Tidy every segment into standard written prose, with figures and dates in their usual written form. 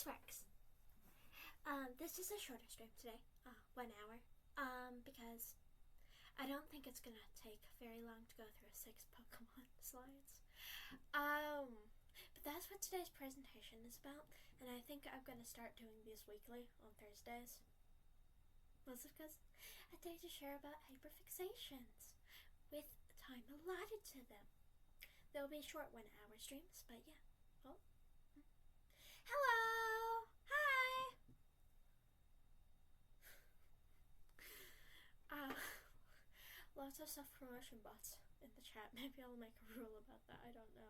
this works. This is a shorter stream today, 1 hour, because I don't think it's gonna take very long to go through 6 Pokemon slides. But that's what today's presentation is about, and I think I'm gonna start doing these weekly on Thursdays. Mostly because a day to share about hyperfixations, with time allotted to them. There'll be short 1 hour streams, but yeah. Oh. Hello! Hi! Lots of self-promotion bots in the chat. Maybe I'll make a rule about that. I don't know.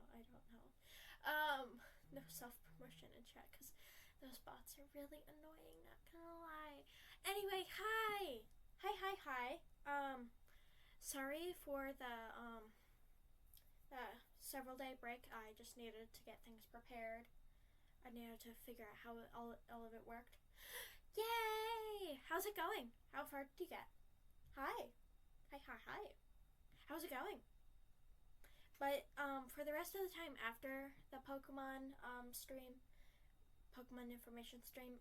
No self-promotion in chat because those bots are really annoying, not gonna lie. Anyway, hi! Hi. Sorry for the several day break. I just needed to get things prepared. I needed to figure out how all of it worked. Yay! How's it going? How far did you get? Hi. How's it going? But for the rest of the time after the Pokemon stream, Pokemon information stream,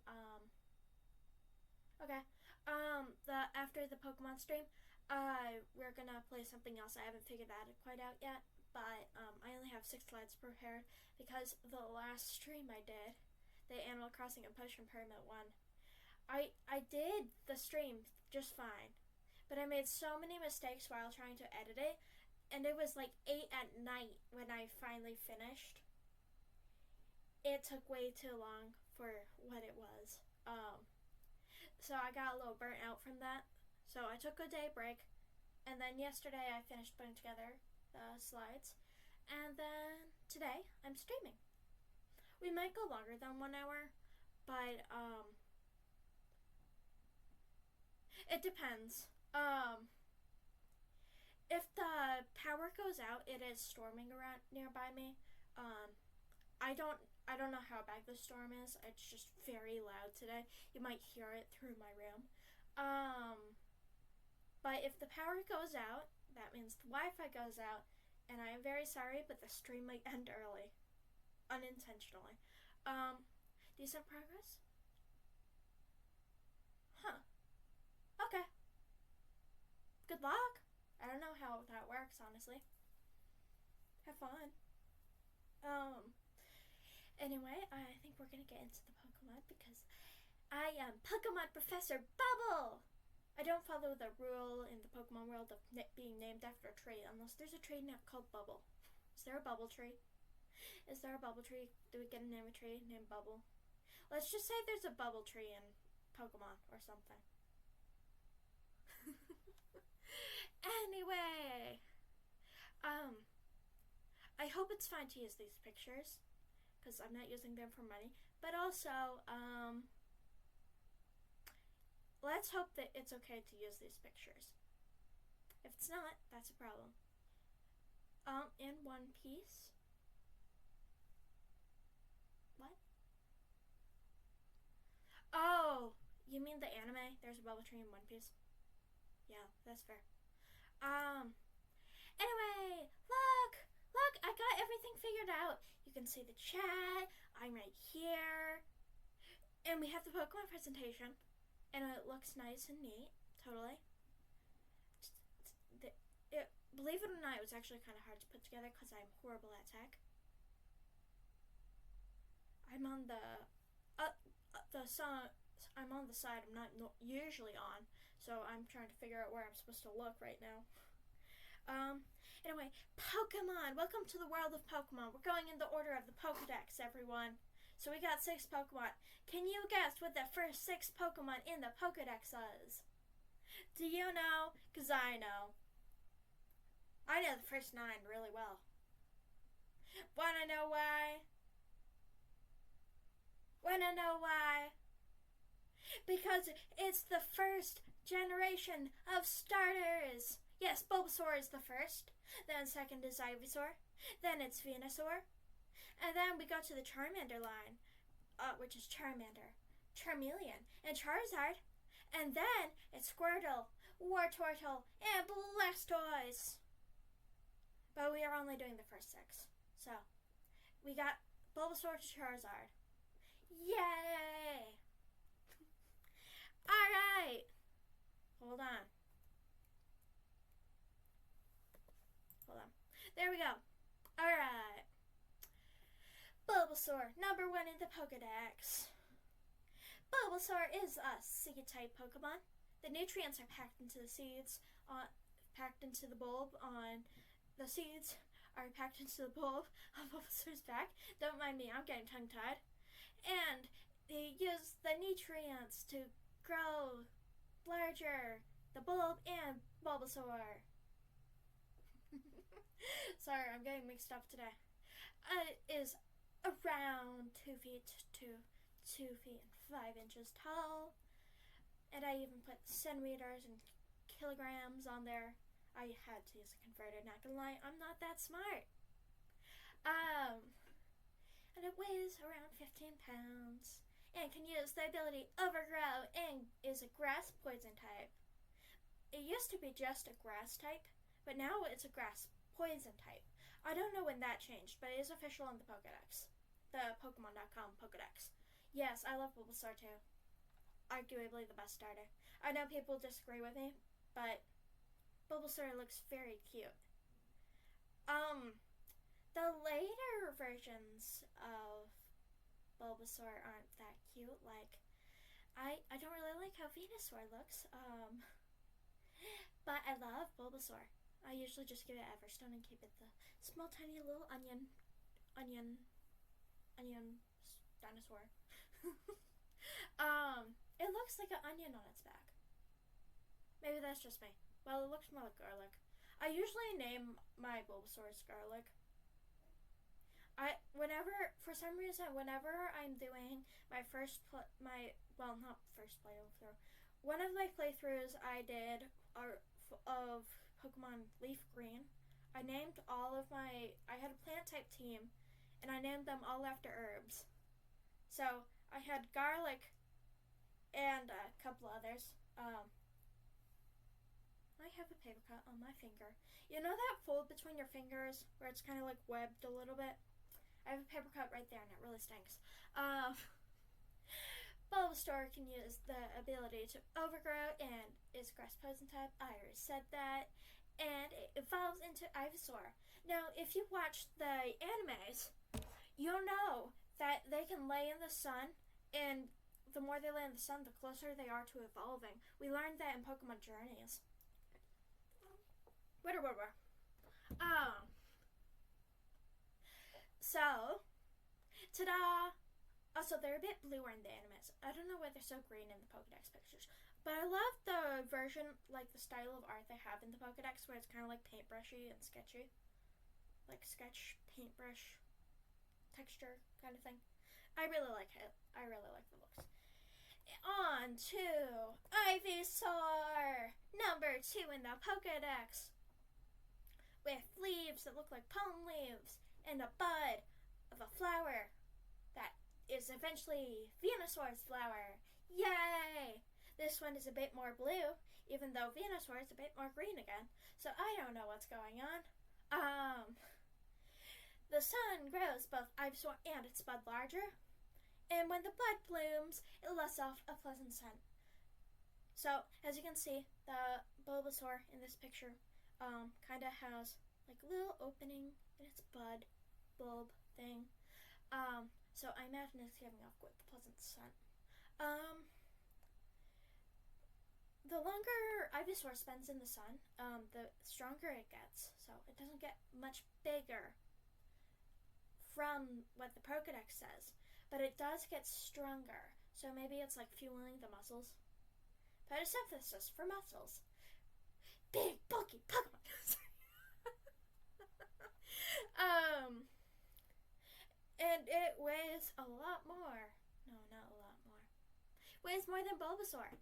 after the Pokemon stream, we're gonna play something else. I haven't figured that quite out yet, but I only have 6 slides prepared because the last stream I did, the Animal Crossing and Potion Pyramid one, I did the stream just fine, but I made so many mistakes while trying to edit it, and it was like 8 at night when I finally finished. It took way too long for what it was. So I got a little burnt out from that. So I took a day break, and then yesterday I finished putting together the slides, and then today I'm streaming. We might go longer than 1 hour, but it depends. If the power goes out, it is storming around nearby me. I don't know how bad the storm is. It's just very loud today. You might hear it through my room. But if the power goes out, that means the Wi-Fi goes out, and I am very sorry, but the stream might end early. Unintentionally. Decent progress? Huh. Okay. Good luck. I don't know how that works, honestly. Have fun. Anyway, I think we're gonna get into the Pokemon because I am Pokemon Professor Bubble! I don't follow the rule in the Pokemon world of being named after a tree unless there's a tree called Bubble. Is there a Bubble tree? Is there a Bubble tree? Do we get a name of a tree named Bubble? Let's just say there's a Bubble tree in Pokemon or something. Anyway, I hope it's fine to use these pictures because I'm not using them for money, but also let's hope that it's okay to use these pictures. If it's not, that's a problem. In One Piece. What? Oh, you mean the anime? There's a bubble tree in One Piece. Yeah, that's fair. Anyway, look, I got everything figured out. You can see the chat. I'm right here. And we have the Pokemon presentation. And it looks nice and neat. Totally. Believe it or not, it was actually kind of hard to put together because I'm horrible at tech. I'm on I'm on the side I'm not usually on, so I'm trying to figure out where I'm supposed to look right now. Anyway, Pokemon! Welcome to the world of Pokemon. We're going in the order of the Pokedex, everyone. So we got 6 Pokemon. Can you guess what the first 6 Pokemon in the Pokedex is? Do you know? Because I know. I know the first 9 really well. Wanna know why? Because it's the first generation of starters. Yes, Bulbasaur is the first. Then second is Ivysaur. Then it's Venusaur. And then we go to the Charmander line, which is Charmander, Charmeleon, and Charizard. And then it's Squirtle, Wartortle, and Blastoise. But we are only doing the first 6. So, we got Bulbasaur to Charizard. Yay! Alright! Hold on. Hold on. There we go. Alright. Bulbasaur, number 1 in the Pokedex. Bulbasaur is a seed-type Pokemon. The nutrients are packed into the seeds, packed into the bulb on the seeds are packed into the bulb on Bulbasaur's back. Don't mind me, I'm getting tongue-tied. And they use the nutrients to grow larger, the bulb and Bulbasaur. Sorry, I'm getting mixed up today. It is around 2 feet to 2 feet and 5 inches tall. And I even put centimeters and kilograms on there. I had to use a converter, not gonna lie, I'm not that smart. And it weighs around 15 pounds. And can use the ability Overgrow and is a grass poison type. It used to be just a grass type, but now it's a grass poison type. I don't know when that changed, but it is official on the Pokedex. The Pokemon.com Pokedex. Yes, I love Bulbasaur too. Arguably the best starter. I know people disagree with me, but Bulbasaur looks very cute. The later versions of Bulbasaur aren't that cute. Like, I don't really like how Venusaur looks. But I love Bulbasaur. I usually just give it Everstone and keep it the small, tiny little onion dinosaur. It looks like an onion on its back. Maybe that's just me. Well, it looks more like garlic. I usually name my Bulbasaurs garlic. For some reason, whenever I'm doing my not first playthrough, one of my playthroughs I did of Pokemon Leaf Green, I named I had a plant type team, and I named them all after herbs. So, I had garlic and a couple others. I have a paper cut on my finger. You know that fold between your fingers where it's kind of like webbed a little bit? I have a paper cut right there and it really stinks. Bulbasaur can use the ability to overgrow and is grass poison type. I already said that. And it evolves into Ivysaur. Now, if you watch the animes, you'll know that they can lay in the sun, and the more they lay in the sun, the closer they are to evolving. We learned that in Pokemon Journeys. So, ta-da! Also, they're a bit bluer in the animes. I don't know why they're so green in the Pokedex pictures. But I love the version, like the style of art they have in the Pokedex, where it's kind of like paintbrushy and sketchy. Like sketch, paintbrush, texture kind of thing. I really like it. I really like the looks. On to Ivysaur, number 2 in the Pokedex. With leaves that look like palm leaves and a bud of a flower that is eventually Venusaur's flower. Yay! This one is a bit more blue, even though Venusaur is a bit more green again. So I don't know what's going on. The sun grows both Ivysaur and its bud larger, and when the bud blooms, it lets off a pleasant scent. So, as you can see, the Bulbasaur in this picture kind of has like a little opening in its bulb thing. So I imagine it's giving off quite the pleasant scent. The longer Ivysaur spends in the sun, the stronger it gets. So it doesn't get much bigger from what the Pokedex says, but it does get stronger. So maybe it's like fueling the muscles. Photosynthesis for muscles. Big, bulky Pokemon. And it weighs a lot more. No, not a lot more. Weighs more than Bulbasaur.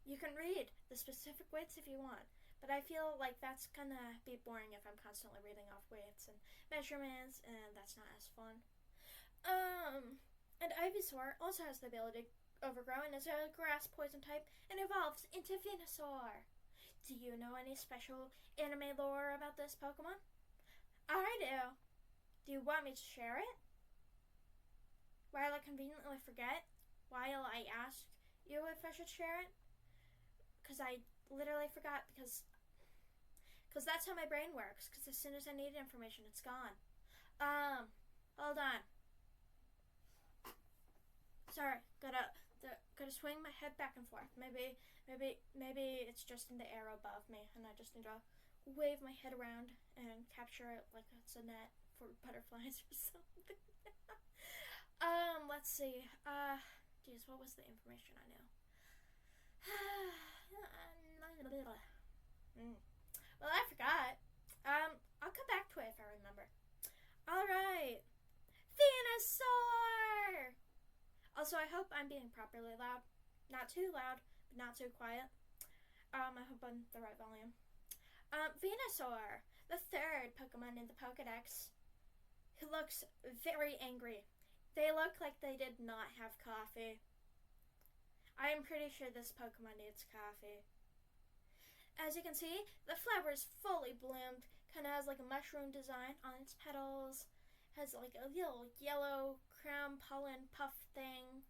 You can read the specific weights if you want, but I feel like that's gonna be boring if I'm constantly reading off weights and measurements, and that's not as fun. And Ivysaur also has the ability to overgrow and is a grass poison type and evolves into Venusaur. Do you know any special anime lore about this Pokemon? I do. Do you want me to share it? while I conveniently forget, while I ask you if I should share it, because I literally forgot, because that's how my brain works, because as soon as I need information, it's gone. Hold on. Sorry, gotta swing my head back and forth. Maybe it's just in the air above me, and I just need to wave my head around and capture it like it's a net for butterflies or something. Let's see. Geez, what was the information I knew? Well, I forgot. I'll come back to it if I remember. Alright. Venusaur! Also, I hope I'm being properly loud. Not too loud, but not too quiet. I hope I'm the right volume. Venusaur, the third Pokemon in the Pokedex, who looks very angry. They look like they did not have coffee. I am pretty sure this Pokemon needs coffee. As you can see, the flower is fully bloomed. Kind of has like a mushroom design on its petals. Has like a little yellow crown pollen puff thing.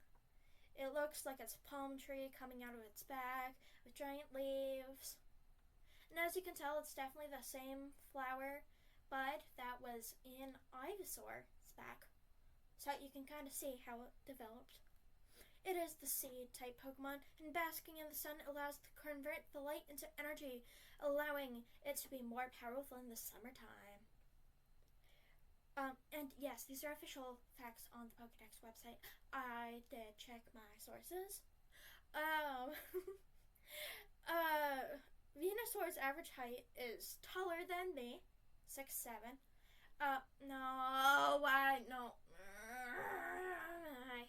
It looks like it's a palm tree coming out of its back with giant leaves. And as you can tell, it's definitely the same flower bud that was in Ivysaur's back. So you can kind of see how it developed. It is the seed-type Pokemon, and basking in the sun allows it to convert the light into energy, allowing it to be more powerful in the summertime. And yes, these are official facts on the Pokedex website. I did check my sources. Venusaur's average height is taller than me, 6'7". No, I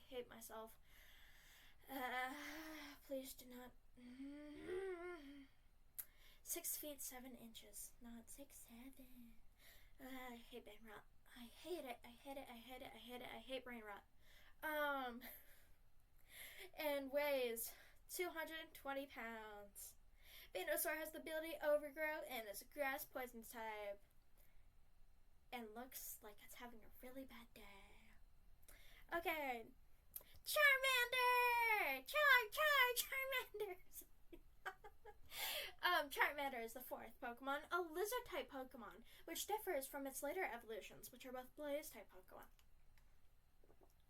hate myself. Please do not. 6 feet 7 inches, not 6'7". I hate brain rot. I hate it. I hate brain rot. And weighs 220 pounds. Venusaur has the ability to overgrow and is a grass poison type. And looks like it's having a really bad day. Okay. Charmander! Charmanders! Charmander is the fourth Pokemon, a lizard-type Pokemon, which differs from its later evolutions, which are both blaze-type Pokemon.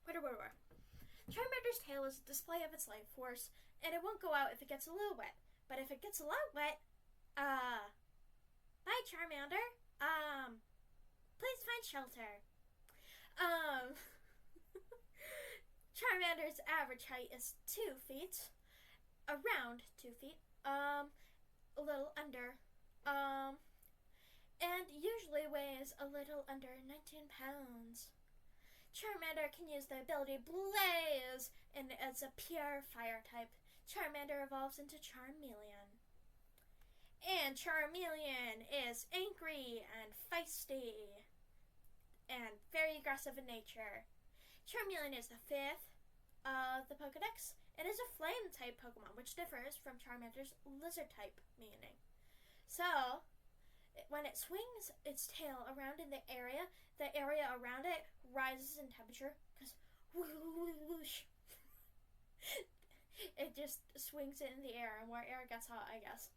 Charmander's tail is a display of its life force, and it won't go out if it gets a little wet. But if it gets a lot wet, bye Charmander. Please find shelter. Charmander's average height is 2 feet, around 2 feet, a little under, and usually weighs a little under 19 pounds. Charmander can use the ability Blaze, and as a pure fire type, Charmander evolves into Charmeleon. And Charmeleon is angry and feisty and very aggressive in nature. Charmeleon is the fifth of the Pokedex and is a flame-type Pokemon, which differs from Charmander's lizard-type meaning. So, when it swings its tail around in the area around it rises in temperature because whoosh. It just swings it in the air, and more air gets hot, I guess.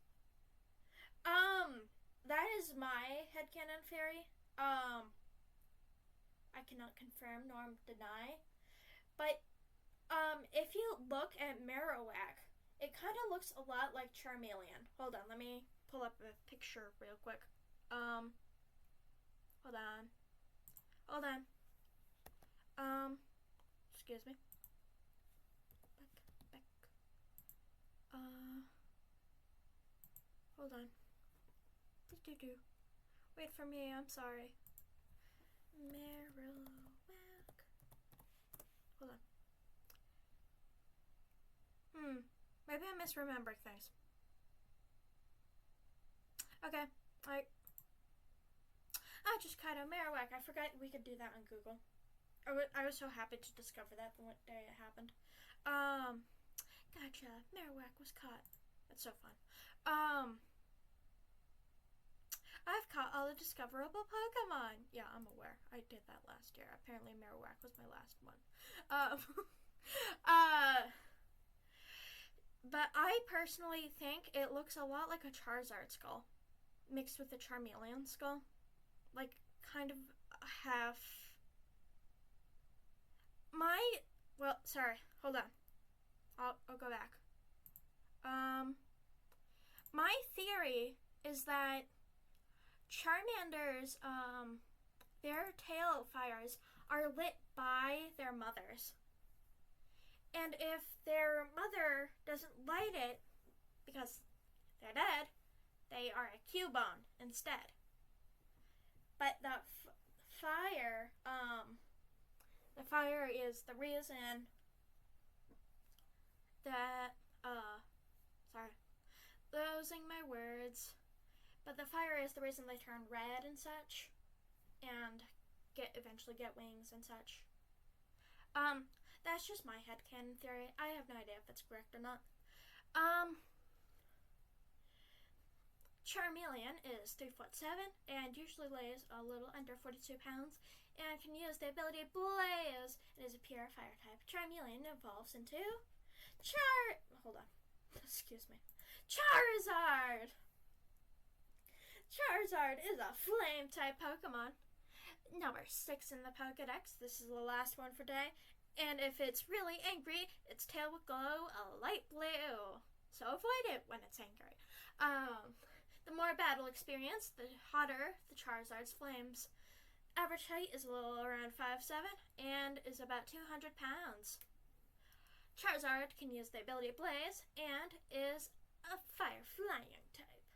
That is my headcanon theory. I cannot confirm nor deny. But, if you look at Marowak, it kind of looks a lot like Charmeleon. Hold on, let me pull up a picture real quick. Hold on. Excuse me. Back. Hold on. Wait for me, I'm sorry. Marowak. Hold on. Maybe I misremembered things. Okay, I just kind of Marowak. I forgot we could do that on Google. I was so happy to discover that the day it happened. Gotcha. Marowak was caught. That's so fun. I've caught all the discoverable Pokemon. Yeah, I'm aware. I did that last year. Apparently Marowak was my last one. Um, but I personally think it looks a lot like a Charizard skull mixed with a Charmeleon skull. Like, kind of half... sorry, hold on. I'll go back. My theory is that Charmander's, their tail fires are lit by their mothers. And if their mother doesn't light it, because they're dead, they are a Cubone instead. But the fire is the reason that, losing my words. But the fire is the reason they turn red and such, and eventually get wings and such. That's just my headcanon theory. I have no idea if it's correct or not. Charmeleon is 3'7" and usually weighs a little under 42 pounds and can use the ability Blaze. It is a pure fire type. Charmeleon evolves into excuse me. Charizard! Charizard is a flame type Pokemon. Number 6 in the Pokedex. This is the last one for today. And if it's really angry, its tail will glow a light blue. So avoid it when it's angry. The more battle experience, the hotter the Charizard's flames. Average height is a little around 5'7" and is about 200 pounds. Charizard can use the ability Blaze and is a fire flying type.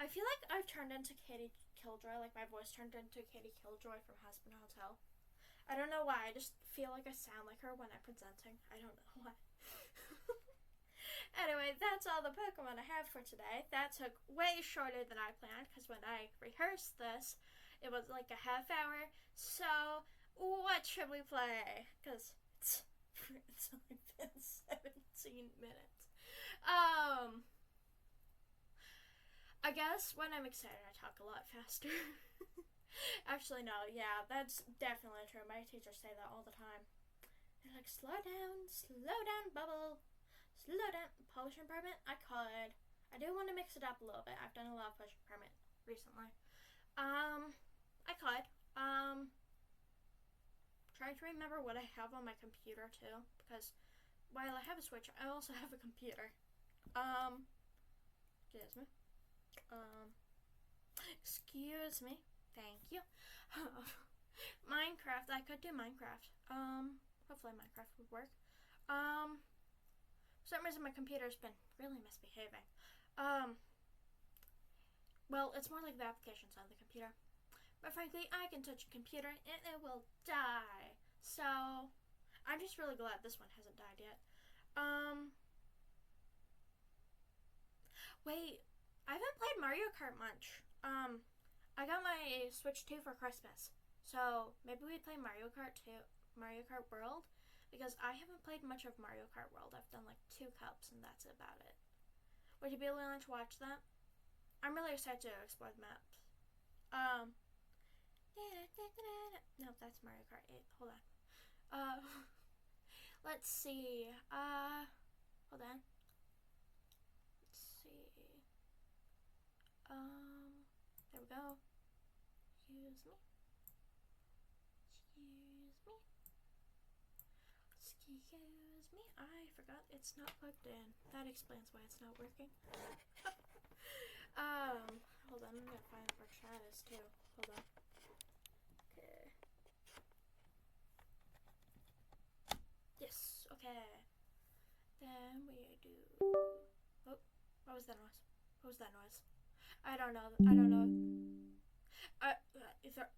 I feel like I've turned into Katie Killjoy, like my voice turned into Katie Killjoy from Husband Hotel. I don't know why, I just feel like I sound like her when I'm presenting. I don't know why. Anyway, that's all the Pokemon I have for today. That took way shorter than I planned, because when I rehearsed this, it was like a half hour. So, what should we play? Because it's only been 17 minutes. I guess when I'm excited, I talk a lot faster. Actually, no, yeah, that's definitely true. My teachers say that all the time. They're like, slow down, bubble. Slow down. Polish Impairment? I could. I do want to mix it up a little bit. I've done a lot of Polish Impairment recently. I could. Trying to remember what I have on my computer too, because while I have a Switch, I also have a computer. Excuse me. Thank you. Minecraft. I could do Minecraft. Hopefully Minecraft would work. For some reason my computer's been really misbehaving. Well, it's more like the applications on the computer. But frankly, I can touch a computer and it will die. So, I'm just really glad this one hasn't died yet. Wait, I haven't played Mario Kart much. I got my Switch 2 for Christmas. So, maybe we play Mario Kart 2, Mario Kart World. Because I haven't played much of Mario Kart World. I've done like 2 cups and that's about it. Would you be willing to watch that? I'm really excited to explore the maps. No, that's Mario Kart 8. Hold on. Let's see. Hold on. Let's see. There we go. Excuse me. I forgot it's not plugged in. That explains why it's not working. Hold on, I'm gonna find where chat is too. Hold on. Okay. Yes, okay. Then we do... Oh, what was that noise? What was that noise? I don't know.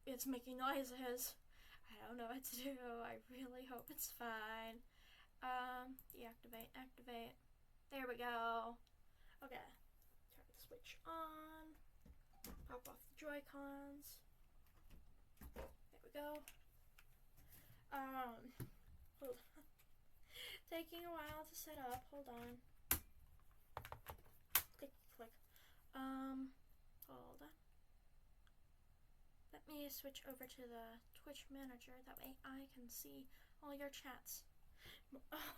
It's making noises. I don't know what to do. I really hope it's fine. Deactivate, activate. There we go. Okay. Turn the switch on. Pop off the Joy-Cons. There we go. Hold on. Taking a while to set up. Hold on. Click, click. me switch over to the Twitch manager. That way I can see all your chats. Oh.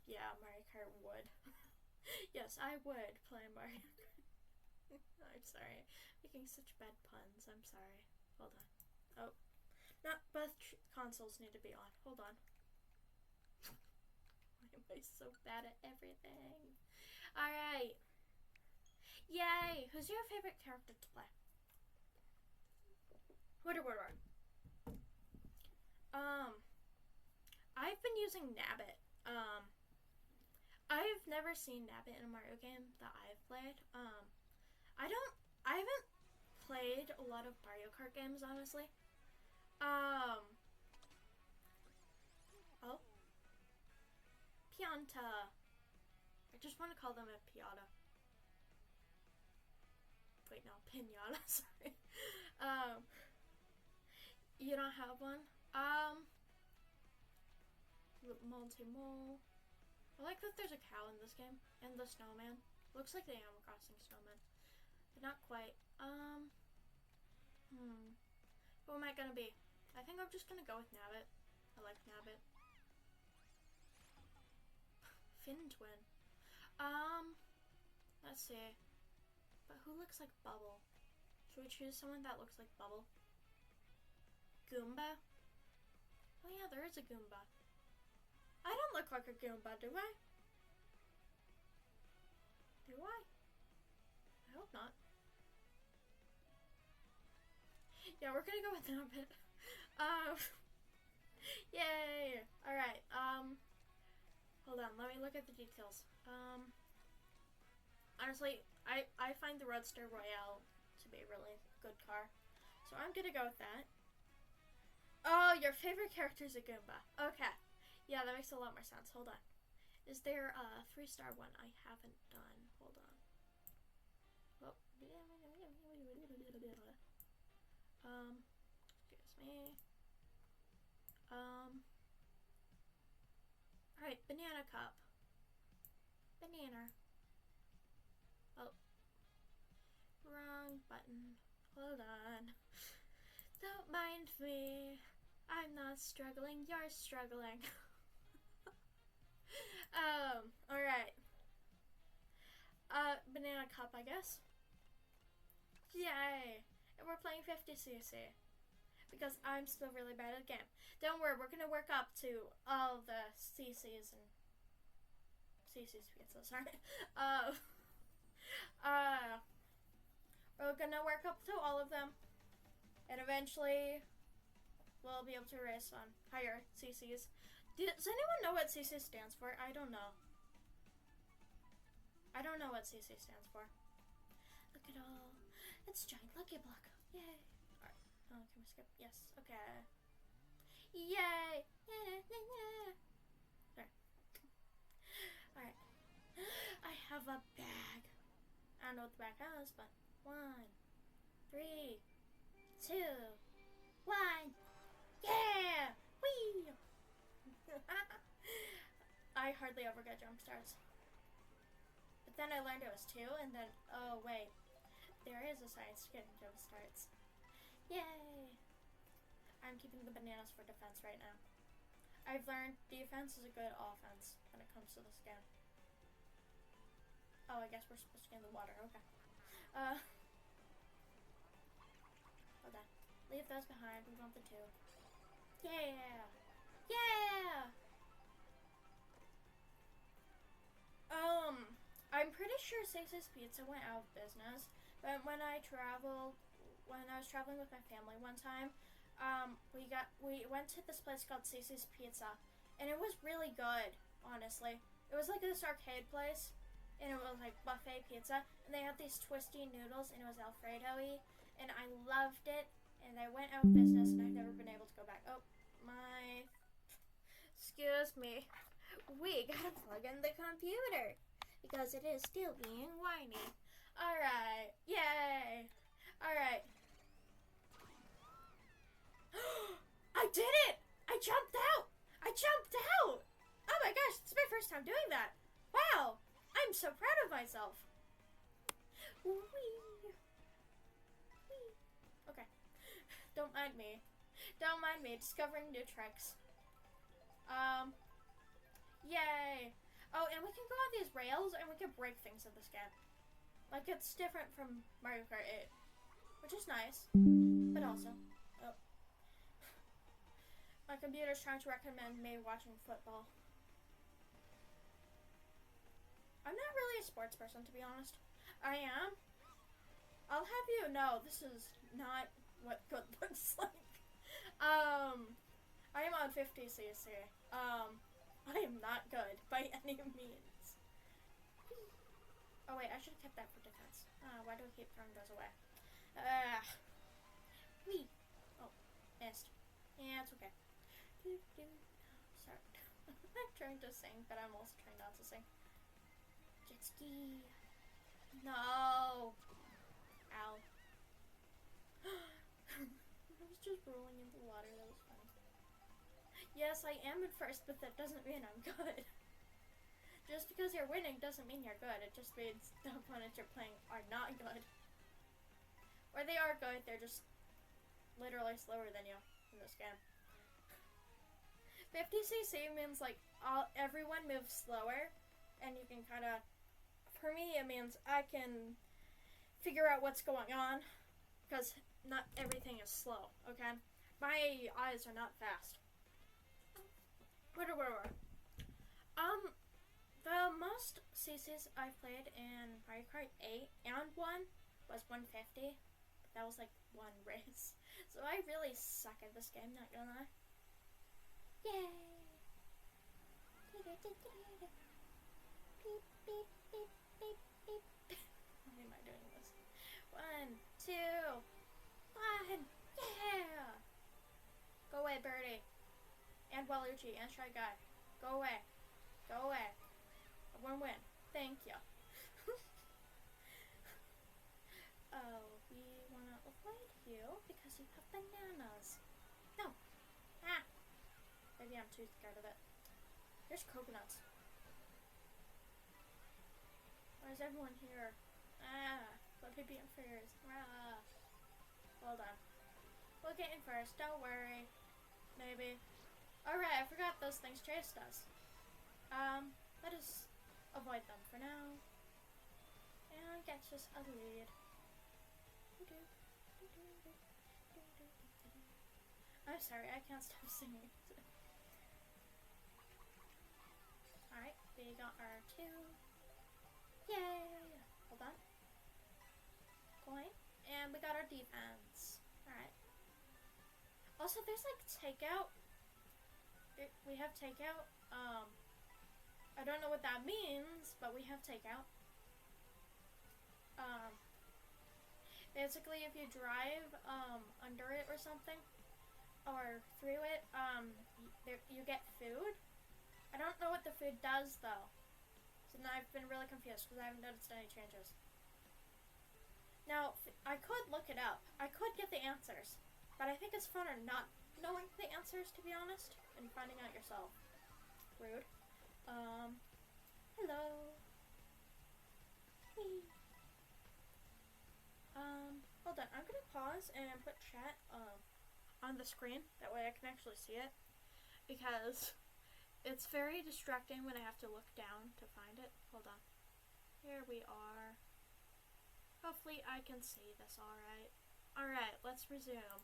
Yeah, Mario Kart would. Yes, I would play Mario Kart. I'm sorry. Making such bad puns. I'm sorry. Hold on. Oh. Not both consoles need to be on. Hold on. Why am I so bad at everything? Alright. Yay! Who's your favorite character to play? Word. I've been using Nabbit. I've never seen Nabbit in a Mario game that I've played. I haven't played a lot of Mario Kart games, honestly. Oh. Pianta. I just want to call them a Piata. Wait, no, Pinata, sorry. You don't have one? Monty-Mole. I like that there's a cow in this game. And the snowman. Looks like the Animal Crossing snowman. But not quite. Who am I gonna be? I think I'm just gonna go with Nabbit. I like Nabbit. Fin Twin. Let's see. But who looks like Bubble? Should we choose someone that looks like Bubble? Goomba? Oh yeah, there is a Goomba. I don't look like a Goomba, do I? Do I? I hope not. Yeah, we're gonna go with Nabbit. Yay! Alright, hold on, let me look at the details. Honestly, I find the Roadster Royale to be a really good car. So I'm gonna go with that. Oh, your favorite character is a Goomba. Okay. Yeah, that makes a lot more sense. Hold on. Is there a 3-star one I haven't done? Hold on. Oh. Excuse me. Alright, Banana Cup. Banana. Oh. Wrong button. Hold on. Don't mind me. I'm not struggling, you're struggling. Alright. Banana Cup, I guess. Yay! And we're playing 50cc. Because I'm still really bad at the game. Don't worry, we're gonna work up to all the CCs and CC's pizza, sorry. We're gonna work up to all of them. And eventually we'll be able to race on higher CCs. Does anyone know what CC stands for? I don't know. I don't know what CC stands for. Look at all. It's a giant lucky block. Yay. Alright. Oh, can we skip? Yes. Okay. Yay. Sorry. Alright. I have a bag. I don't know what the bag has, but 1, 3, 2, 1. Yeah! Whee! I hardly ever get jump starts. But then I learned it was 2, and then, oh wait, there is a science to getting jump starts. Yay! I'm keeping the bananas for defense right now. I've learned defense is a good offense when it comes to this game. Oh, I guess we're supposed to get in the water, okay. Hold on. Leave those behind, we want the 2. Yeah! Yeah! I'm pretty sure Six's Pizza went out of business, but when I was traveling with my family one time, we went to this place called Cece's Pizza, and it was really good, honestly. It was like this arcade place, and it was like buffet pizza, and they had these twisty noodles, and it was Alfredo-y, and I loved it, and they went out of business, and I've never been able to go back. Oh, excuse me. We gotta plug in the computer, because it is still being whiny. Alright, yay! Alright. I did it! I jumped out! I jumped out! Oh my gosh, it's my first time doing that. Wow! I'm so proud of myself. Whee! Whee! Okay. Don't mind me. Don't mind me discovering new tricks. Yay! Oh, and we can go on these rails and we can break things in this game. Like, it's different from Mario Kart 8, which is nice, but also, oh. My computer's trying to recommend me watching football. I'm not really a sports person, to be honest. I am. I'll have you know, this is not what good looks like. I am on 50cc. I am not good by any means. Oh wait, I should have kept that for defense. Why do I keep throwing those away? Wee. Oh, missed. Yeah, it's okay. Sorry. I'm trying to sing, but I'm also trying not to sing. Jet ski. No. Ow. I was just rolling into the water. That was funny. Yes, I am at first, but that doesn't mean I'm good. Just because you're winning doesn't mean you're good. It just means the opponents you're playing are not good. Or they are good, they're just literally slower than you in this game. 50cc means like everyone moves slower, and you can kind of, for me it means I can figure out what's going on, because not everything is slow, okay? My eyes are not fast. Where? The most CCs I played in Mario Kart 8 and 1 was 150, but that was like one race. So I really suck at this game, not gonna lie. Yay! Beep, beep, beep, beep, beep, beep. Why am I doing this? 1, 2, 1, yeah! Go away, Birdie. And Waluigi, and Shy Guy. Go away. Go away. I won't win. Thank you. Oh, we wanna avoid you because you have bananas. No. Ah. Maybe I'm too scared of it. Here's coconuts. Why is everyone here? Ah. Let me be in first. Ah. Hold on. We'll get in first. Don't worry. Maybe. Alright, I forgot those things chased us. Let us avoid them for now. And get just a lead. I'm sorry, I can't stop singing. Alright, we got our 2. Yay! Hold on. Coin. And we got our defense. Alright. Also, there's like takeout. We have takeout. I don't know what that means, but we have takeout. Basically, if you drive under it or something, or through it, you get food. I don't know what the food does though, so now I've been really confused because I haven't noticed any changes. Now, I could look it up. I could get the answers, but I think it's funner not knowing the answers, to be honest, and finding out yourself. Rude. Hello. Whee. Hold on. I'm gonna pause and put chat, on the screen. That way I can actually see it. Because it's very distracting when I have to look down to find it. Hold on. Here we are. Hopefully I can see this alright. Alright, let's resume.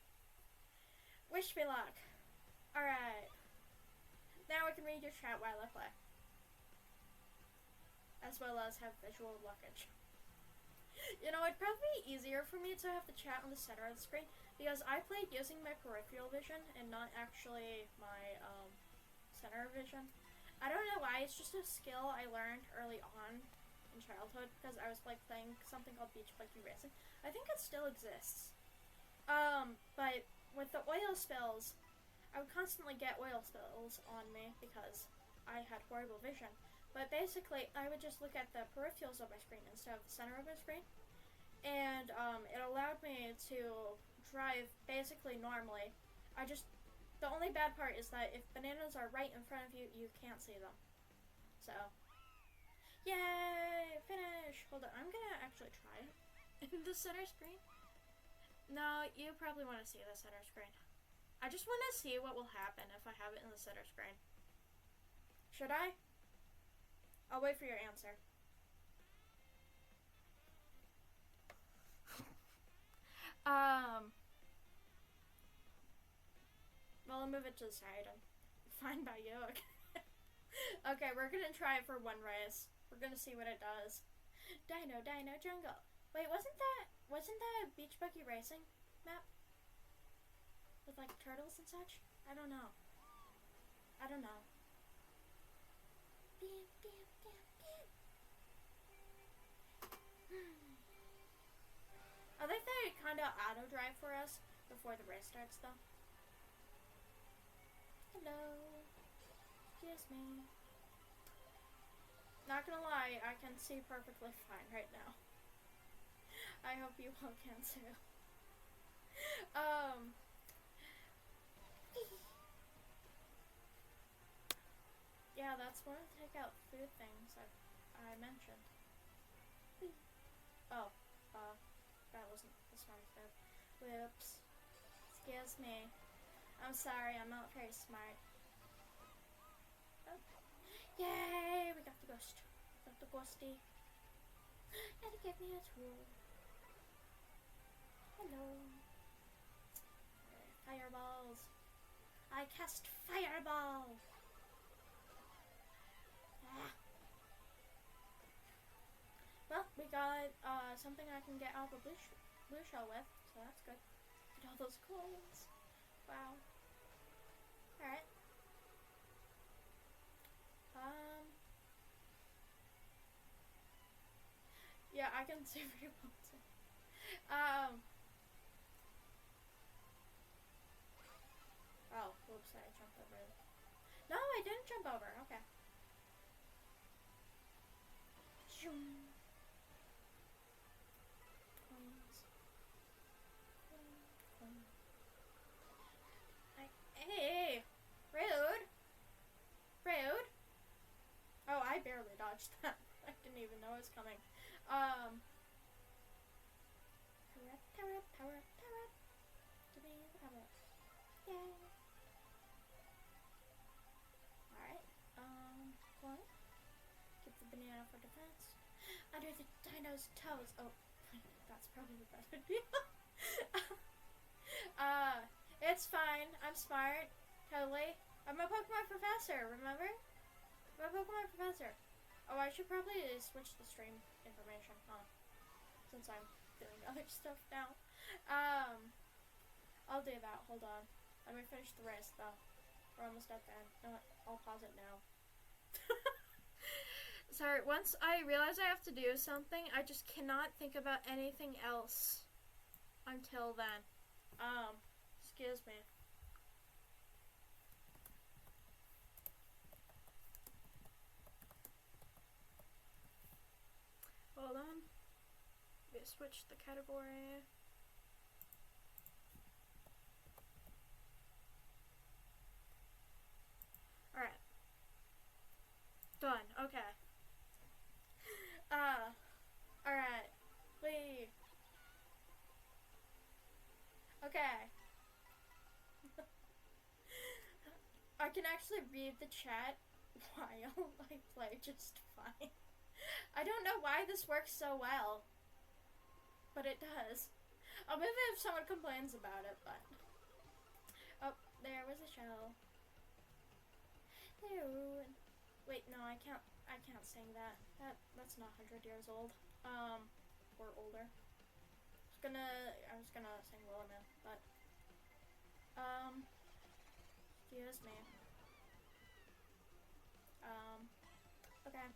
Wish me luck. Alright. Now I can read your chat while I play. As well as have visual blockage. You know, it'd probably be easier for me to have the chat on the center of the screen because I played using my peripheral vision and not actually my center vision. I don't know why, it's just a skill I learned early on in childhood because I was like playing something called Beach Biking Racing. I think it still exists. But with the oil spills, I would constantly get oil spills on me because I had horrible vision. But basically, I would just look at the peripherals of my screen instead of the center of my screen. And it allowed me to drive basically normally. The only bad part is that if bananas are right in front of you, you can't see them. So, yay! Finish! Hold on, I'm gonna actually try it in the center screen. No, you probably want to see the center screen. I just want to see what will happen if I have it in the center screen. Should I? I'll wait for your answer. Well, I'll move it to the side. I'm fine by you. Okay, we're gonna try it for one race. We're gonna see what it does. Dino Jungle. Wait, wasn't that Beach Buggy Racing map? With like turtles and such? I don't know. I think they kind of auto drive for us before the race starts, though. Hello. Excuse me. Not gonna lie, I can see perfectly fine right now. I hope you all can too. Yeah, that's one of the takeout food things I mentioned. Oh, that wasn't the smartest move. Whoops. Excuse me. I'm sorry, I'm not very smart. Oh. Yay! We got the ghost. Got the ghosty. And it gave me a tool. Hello. Fireballs. I cast fireball. Ah. Well, we got something I can get out of the blue shell with, so that's good. Get all those coins. Wow. Alright. Yeah, I can see very well too. Oh, whoops, I jumped over it. No, I didn't jump over. Okay. Zoom. Coins. Coins. Hey! Rude! Rude! Oh, I barely dodged that. I didn't even know it was coming. Power up. Give me the power up. Yay! Alright. Coin. Get the banana for defense. Under the dino's toes. Oh, that's probably the best idea. It's fine. I'm smart. Totally. I'm a Pokemon professor, remember? I'm a Pokemon professor. Oh, I should probably switch the stream information, huh? Since I'm doing other stuff now. I'll do that. Hold on. Let me finish the race, though. We're almost at the end. No, I'll pause it now. Sorry, once I realize I have to do something, I just cannot think about anything else until then. Excuse me. Hold on. Let me switch the category. Alright. Done. Okay. Alright. Leave. Okay. I can actually read the chat while I play just fine. I don't know why this works so well, but it does. I'll move it if someone complains about it, but... Oh, there was a shell. There. Wait, no, I can't sing that. That's not 100 years old. Or older. I was gonna sing Williman, but... Excuse me. Okay.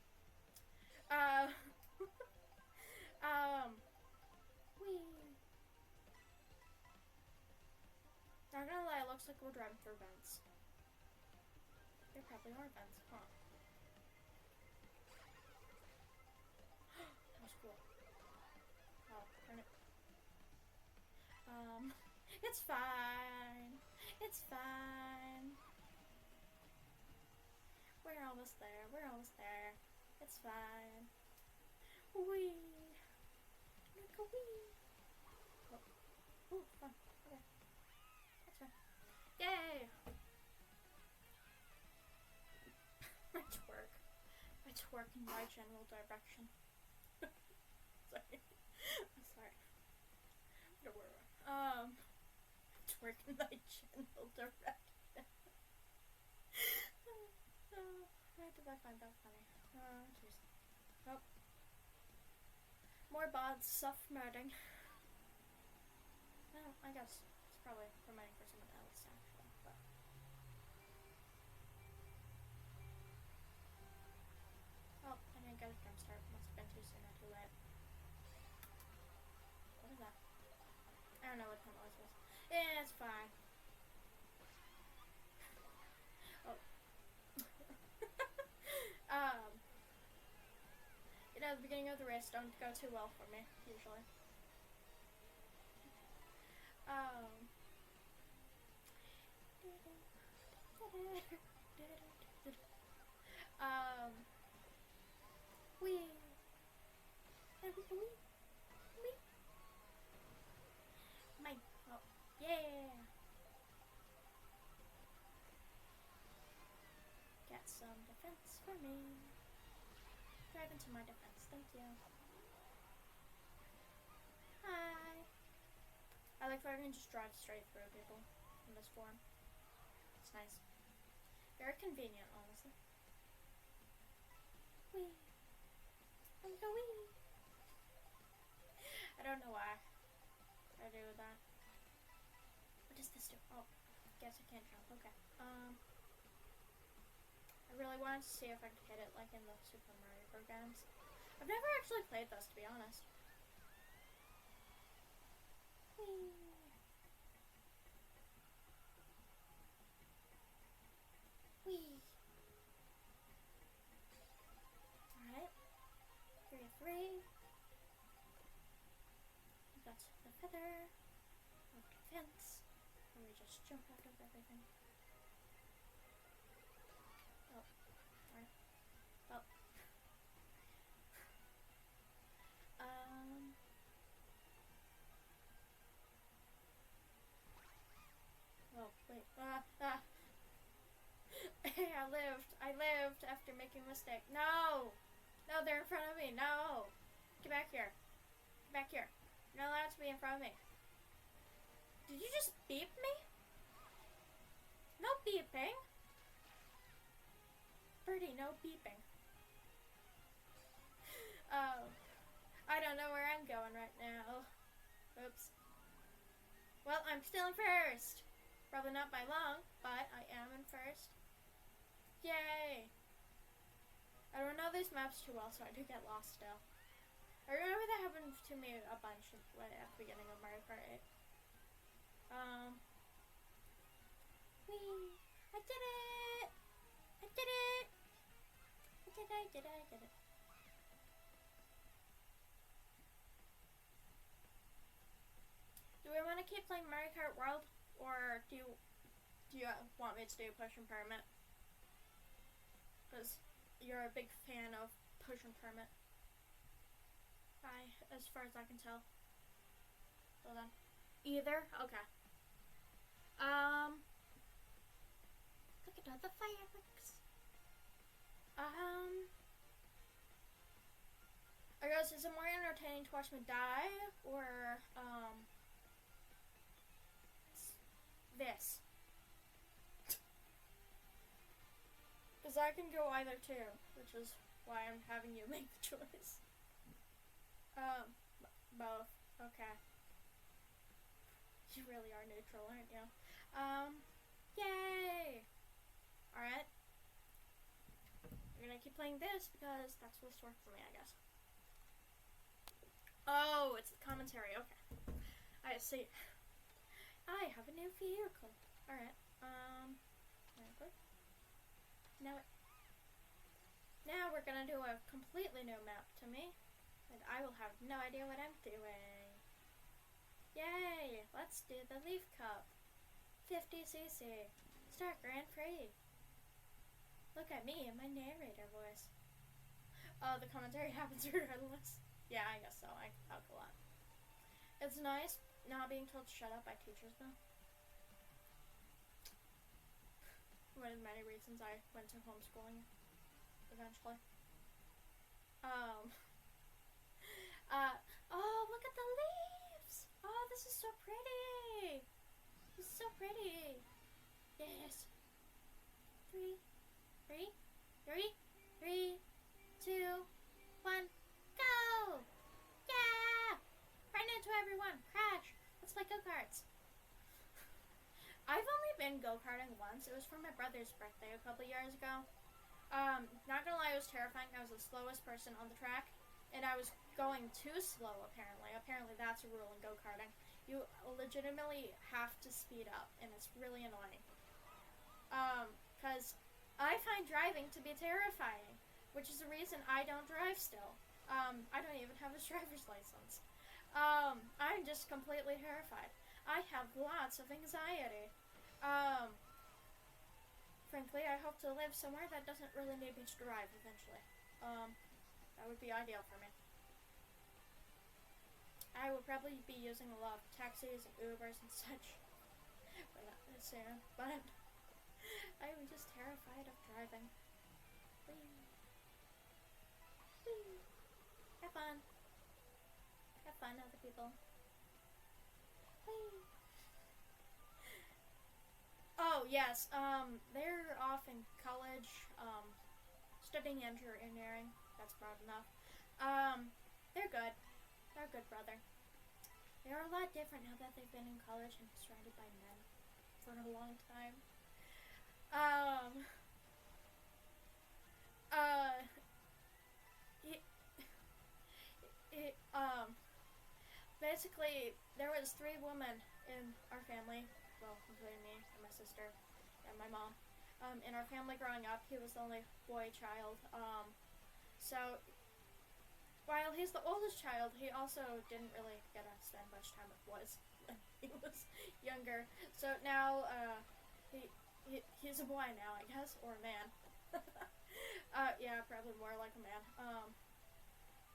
Whee. Not gonna lie, it looks like we're driving through vents. There probably are vents, huh? That was cool. Oh, turn it. It's fine. It's fine. We're almost there. It's fine. Wee. Wee. Oh. Oh, fun. Okay. That's fine. Yay! I twerk. I twerk in my general direction. Sorry. I'm sorry. Don't worry. Twerk in my general direction. Why did I find that funny? Jeez. Oh. More bots self-promoting. No, I guess it's probably promoting for someone else, actually. But. Oh, I didn't get a jump start. Must have been too soon or too late. What is that? I don't know what that noise was. Yeah, it's fine. Oh. You know, the beginning of the race don't go too well for me, usually. Wee. Wee. Mine. Oh, yeah. Get some defense for me. Drive into my defense, thank you. Hi. I like that I can just drive straight through people in this form. It's nice. Very convenient, honestly. Wee. I'm going. I don't know why I do that. What does this do? Oh, guess I can't jump. Okay. I really wanted to see if I could hit it like in the Super Mario Bros. Games. I've never actually played this, to be honest. Whee! Whee! Alright. 3 of 3. We got the feather. No defense. Or we just jump out of everything. Oh. Alright. Oh. Oh, wait. Hey, I lived after making a mistake. No! No, they're in front of me. No! Get back here. Get back here. You're not allowed to be in front of me. Did you just beep me? No beeping. Birdie, no beeping. Oh. I don't know where I'm going right now. Oops. Well, I'm still in first. Probably not by long, but I am in first. Yay! I don't know these maps too well, so I do get lost still. I remember that happened to me a bunch at the beginning of Mario Kart 8. Whee! I did it! I did it! I did it. Do we want to keep playing Mario Kart World, or do you want me to do Push and Permit? Because you're a big fan of Push and Permit. As far as I can tell. Hold on. Either? Okay. Look at all the fireworks. I guess, is it more entertaining to watch me die, or, this? Because I can go either too, which is why I'm having you make the choice. Both. Okay. You really are neutral, aren't you? Yay! Alright. We're gonna keep playing this because that's what's worked for me, I guess. Oh, it's the commentary. Okay. I see. I have a new vehicle. Alright. Now we're gonna do a completely new map to me. And I will have no idea what I'm doing. Yay! Let's do the Leaf Cup. 50cc. Start Grand Prix. Look at me and my narrator voice. Oh, the commentary happens regardless. Yeah, I guess so. I can talk a lot. It's nice not being told to shut up by teachers, though. One of the many reasons I went to homeschooling eventually. Oh, look at the leaves! Oh, this is so pretty! This is so pretty! Yes. 3, 3, 3, 3, 2, 1, go! Yeah! Right into everyone! Crash! Let's play go-karts! I've only been go-karting once. It was for my brother's birthday a couple years ago. Not gonna lie, it was terrifying. I was the slowest person on the track, and I was going too slow, apparently. Apparently that's a rule in go-karting. You legitimately have to speed up, and it's really annoying. Because I find driving to be terrifying, which is the reason I don't drive still. I don't even have a driver's license. I'm just completely terrified. I have lots of anxiety. Frankly, I hope to live somewhere that doesn't really need me to drive eventually. That would be ideal for me. I will probably be using a lot of taxis and Ubers and such soon, but I'm just terrified of driving. Whee. Whee. Have fun. Have fun, other people. Whee. Oh, yes, they're off in college, studying engineering. That's broad enough. They're good. They're good, brother. They're a lot different now that they've been in college and surrounded by men for a long time. Basically, there was 3 women in our family, well, including me and my sister and my mom. In our family growing up, he was the only boy child. So while he's the oldest child, he also didn't really get to spend much time with boys when he was younger. So now, he's a boy now, I guess, or a man. Yeah, probably more like a man.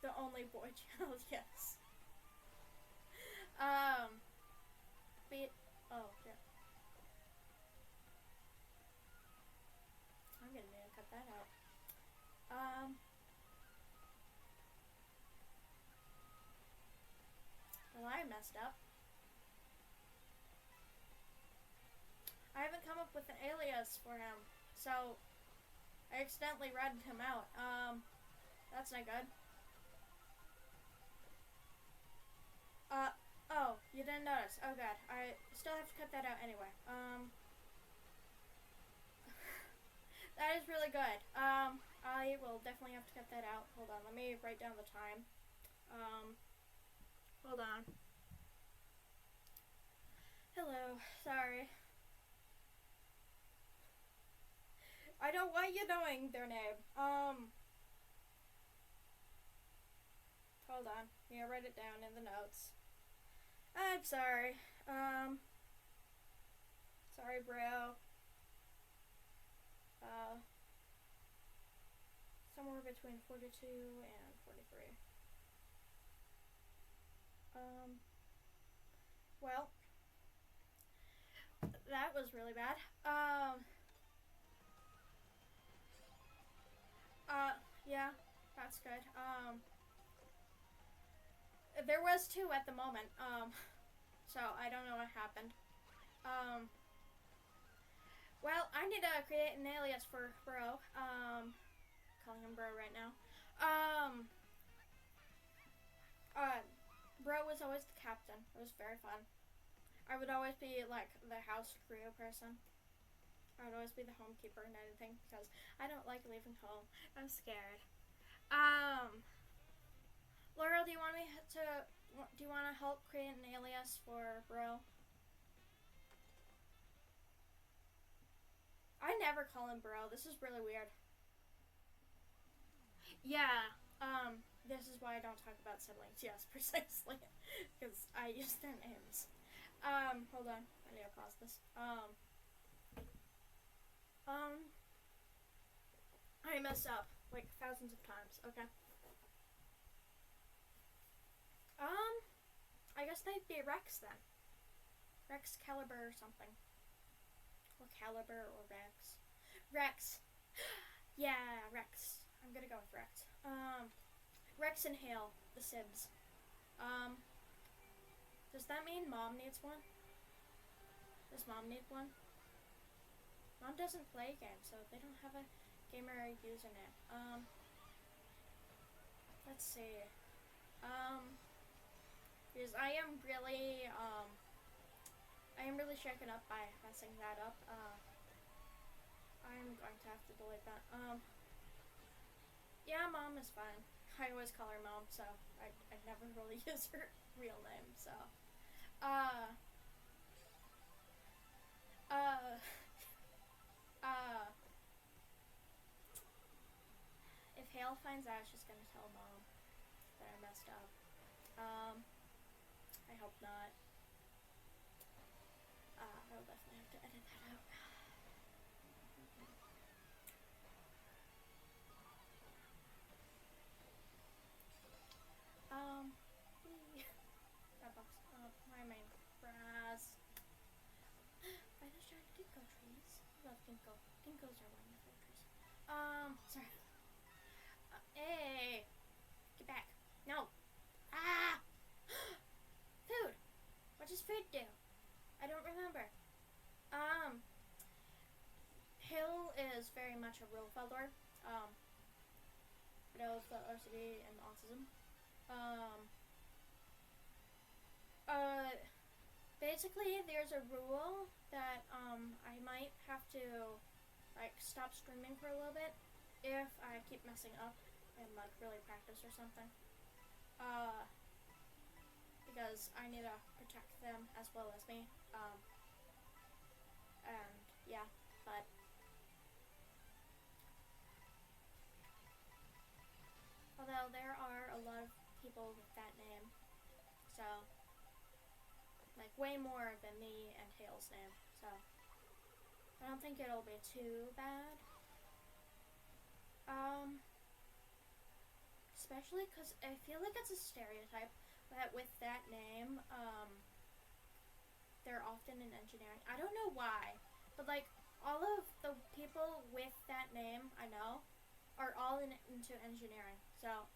The only boy child, yes. Oh, yeah. I'm gonna need to cut that out. Well, I messed up. I haven't come up with an alias for him, so I accidentally ratted him out. That's not good. Oh, you didn't notice. Oh god, I still have to cut that out anyway. That is really good. I will definitely have to cut that out. Hold on, let me write down the time. Hold on. Hello, sorry. I don't want you knowing their name. Hold on. Yeah, write it down in the notes. I'm sorry. Sorry, bro. Somewhere between 42 and 43. Well, that was really bad. Yeah, that's good. There was 2 at the moment, so I don't know what happened. Well, I need to create an alias for Bro. Calling him Bro right now. Bro was always the captain. It was very fun. I would always be, like, the house crew person. I would always be the homekeeper and anything, because I don't like leaving home. I'm scared. Laurel, do you want to help create an alias for Bro? I never call him Bro. This is really weird. Yeah, this is why I don't talk about siblings. Yes, precisely. Because I use their names. Hold on. I need to pause this. I messed up, like, thousands of times. Okay. I I guess they'd be Rex then. Rex Caliber or something. Or Caliber or Rex. Rex. Yeah, Rex. I'm gonna go with Rex. Rex and Hale, the Sibs. Does that mean Mom needs one? Does Mom need one? Mom doesn't play games, so they don't have a gamer username. Let's see. Because I am really shaken up by messing that up. I'm going to have to delete that. Yeah, Mom is fine. I always call her Mom, so I never really use her real name, so. If Hale finds out, she's gonna tell Mom that I messed up. I hope not. I'll definitely have to edit that out. That box. Why am I in grass? By those giant ginkgo trees. I love ginkgo. Ginkgos are wonderful trees. Sorry. Hey! Get back. No! Ah! Food! What does food do? I don't remember. Hill is very much a rule follower. Knows the OCD and autism. Basically, there's a rule that, I might have to, like, stop streaming for a little bit if I keep messing up and, like, really practice or something. Because I need to protect them as well as me. And, yeah, but... Although there are a lot of people with that name, so... Like, way more than me and Hale's name, so... I don't think it'll be too bad. Especially because I feel like it's a stereotype that with that name, they're often in engineering. I don't know why, but like all of the people with that name I know are all into engineering. So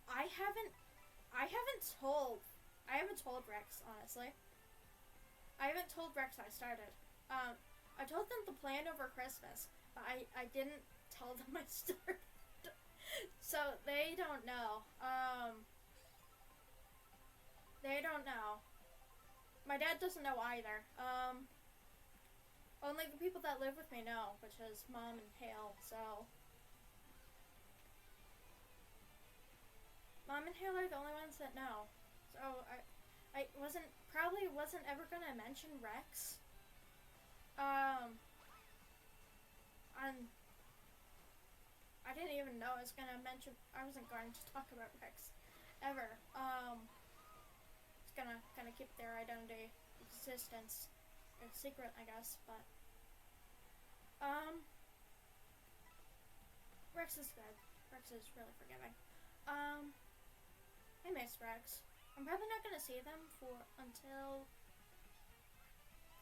I haven't told Rex, honestly. I haven't told Rex I started. I told them the plan over Christmas, but I didn't tell them I started. So they don't know. They don't know. My dad doesn't know either. Only the people that live with me know, which is Mom and Hale, so... Mom and Hale are the only ones that know. So I probably wasn't ever gonna mention Rex. I didn't even know I wasn't going to talk about Rex ever. It's gonna keep their identity, existence a secret, I guess, but Rex is good. Rex is really forgiving. I miss Rex. I'm probably not gonna see them until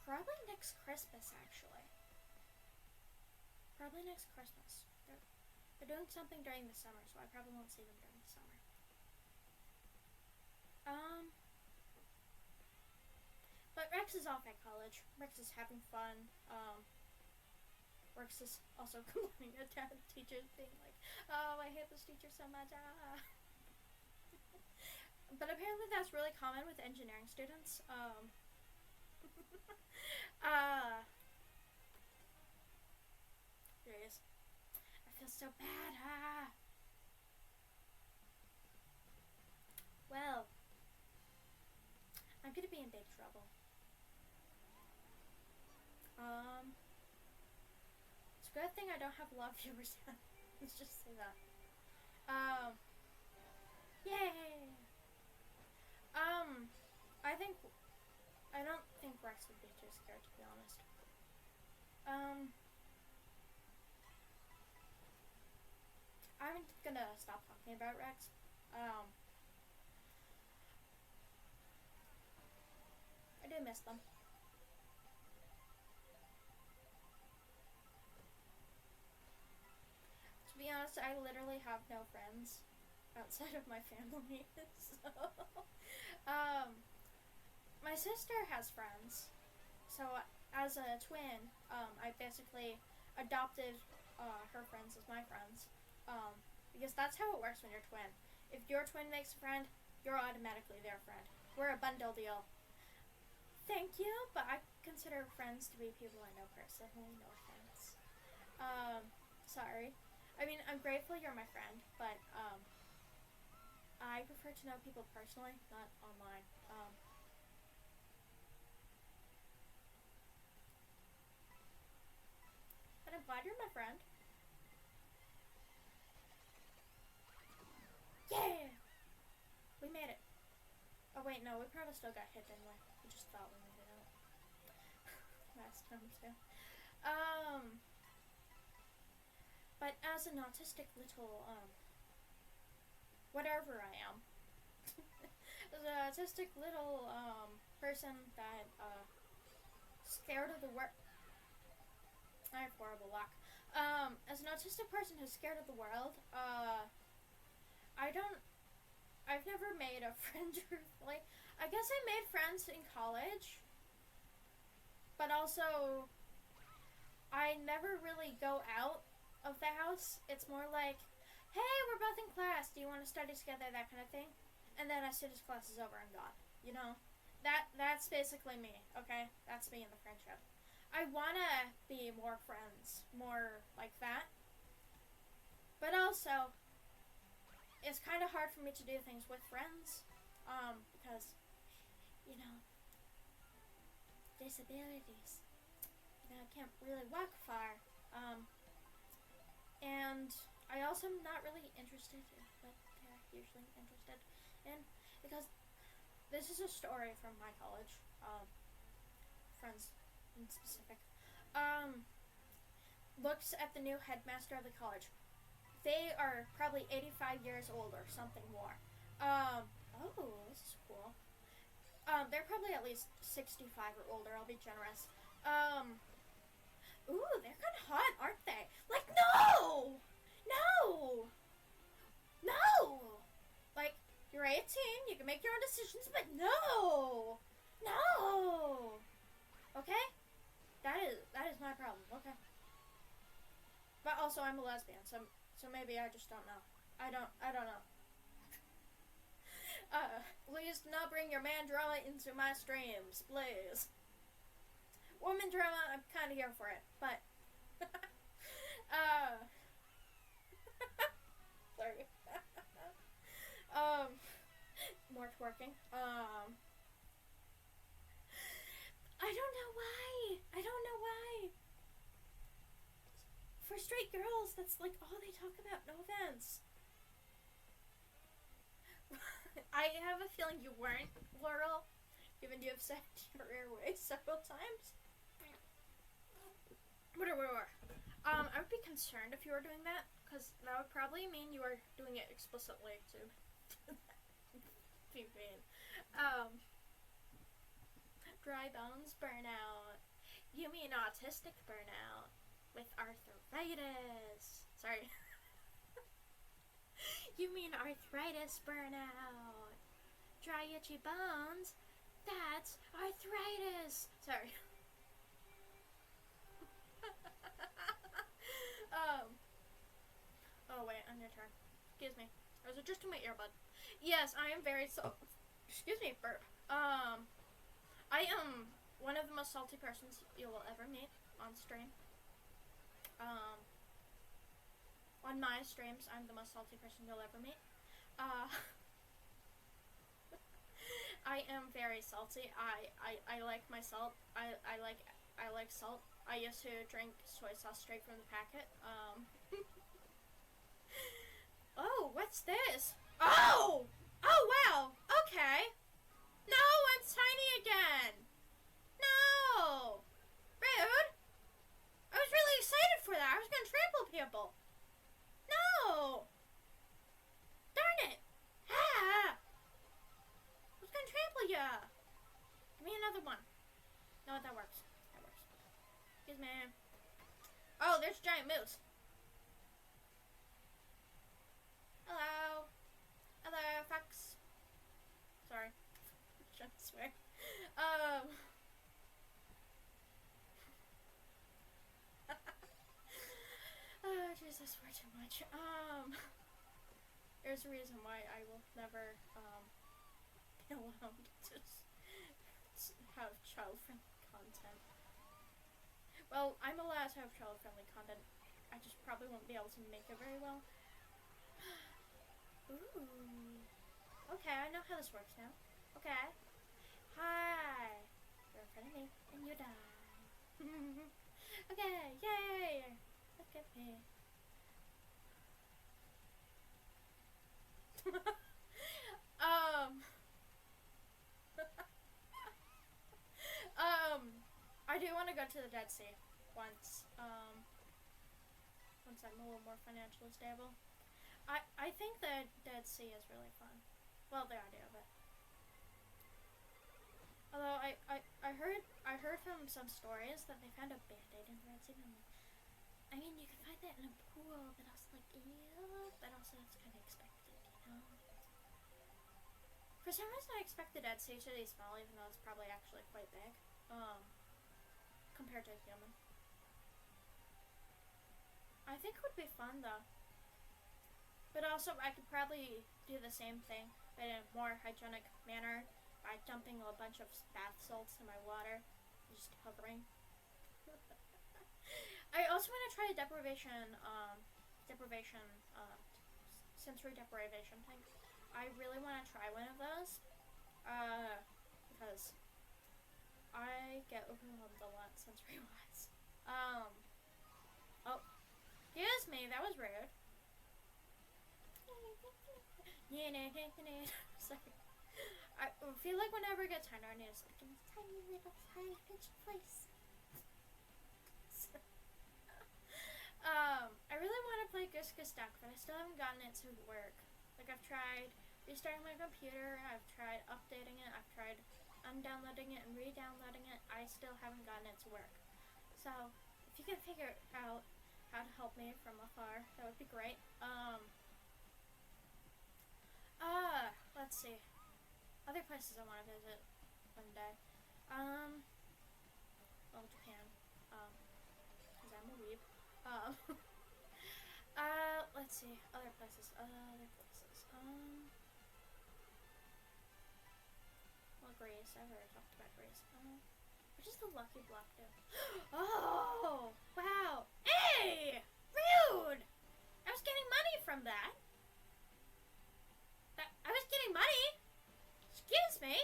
probably next Christmas, actually. Probably next Christmas. They're doing something during the summer, so I probably won't see them during the summer. But Rex is off at college. Rex is having fun. Rex is also complaining at teachers, being like, "Oh, I hate this teacher so much." But apparently that's really common with engineering students. Jeez. I feel so bad. Well, I'm gonna be in big trouble. It's a good thing I don't have a lot of viewers yet. Let's just say that. Yay! I don't think Rex would be too scared, to be honest. I'm gonna stop talking about Rex. I do miss them. To be honest, I literally have no friends outside of my family. So, my sister has friends. So, as a twin, I basically adopted her friends as my friends. Because that's how it works when you're twin. If your twin makes a friend, you're automatically their friend. We're a bundle deal. Thank you, but I consider friends to be people I know personally. No offense. Sorry. I mean, I'm grateful you're my friend, but I prefer to know people personally, not online. But I'm glad you're my friend. Yeah! We made it. Oh wait, no, we probably still got hit anyway. We just thought we made it out. Last time too. But as an autistic little, whatever I am, as an autistic little, person that, scared of the world. I have horrible luck. As an autistic person who's scared of the world, I've never made a friend truthfully. I guess I made friends in college, but also, I never really go out of the house. It's more like, hey, we're both in class, do you want to study together, that kind of thing. And then as soon as class is over, I'm gone. You know? That's basically me, okay? That's me in the friendship. I want to be more friends, more like that. But also, it's kind of hard for me to do things with friends, because, you know, disabilities. You know, I can't really walk far. And I also am not really interested in what they're usually interested in, because this is a story from my college, friends in specific, looks at the new headmaster of the college. They are probably 85 years old or something more. Oh, this is cool. They're probably at least 65 or older, I'll be generous. Ooh, they're kind of hot, aren't they? Like, no! No! No! Like, you're 18, you can make your own decisions, but no! No! Okay? That is my problem, okay? But also, I'm a lesbian, so maybe I just don't know. I don't know. Please do not bring your man drama into my streams, please. Woman drama, I'm kind of here for it, but sorry. More twerking. I don't know why. For straight girls, that's like all they talk about. No offense. I have a feeling you weren't, Laurel, given you have said your airways several times. Whatever. I would be concerned if you were doing that, because that would probably mean you are doing it explicitly to be mean. Dry bones burnout. You mean autistic burnout with arthritis. Sorry. You mean arthritis burnout. Dry itchy bones. That's arthritis. Sorry. Oh wait, on your turn. Excuse me. I was adjusting my earbud. Yes, I am very excuse me, burp. I am one of the most salty persons you will ever meet on stream. On my streams, I'm the most salty person you'll ever meet. I am very salty. I like my salt. I like salt. I used to drink soy sauce straight from the packet. Oh, what's this? Oh! Oh, wow! Okay. No, I'm tiny again! No! Rude! I was really excited for that. I was gonna trample people. No! Darn it! Ah! I was gonna trample ya! Give me another one. Excuse me. Oh, there's a giant moose. Hello. Hello, fox. Sorry. I'm trying to swear. Oh, jeez, I swear too much. There's a reason why I will never, be allowed to have child-friendly content. Well, I'm allowed to have child-friendly content. I just probably won't be able to make it very well. Ooh. Okay, I know how this works now. Okay. Hi. You're in front of me, and you die. Okay, yay! Look at me. I do want to go to the Dead Sea once, once I'm a little more financially stable. I think the Dead Sea is really fun. Well, the idea of it. Although I heard from some stories that they found a band-aid in the Red Sea. I mean, you can find that in a pool, but also like, yeah, but also it's kind of expected, you know. For some reason, I expect the Dead Sea to be small, even though it's probably actually quite big. Compared to a human. I think it would be fun though. But also, I could probably do the same thing, but in a more hygienic manner by dumping a bunch of bath salts in my water, just hovering. I also want to try a sensory deprivation thing. I really want to try one of those, because I get overwhelmed a lot sensory-wise. Oh, excuse me, that was rude. Sorry. I feel like whenever I get tired, I need to speak in this tiny little high-pitched voice. I really want to play Goose Goose Duck, but I still haven't gotten it to work. Like, I've tried restarting my computer, I've tried updating it, I've tried undownloading it and re-downloading it. I still haven't gotten it to work. So, if you can figure out how to help me from afar, that would be great. Let's see. Other places I want to visit one day. Well, Japan. Because I'm a weeb. Let's see. Other places. Well, Greece. I've already talked about Greece. What does the lucky block do? Oh! Wow! Hey! Rude! I was getting money from that. I was getting money! Excuse me!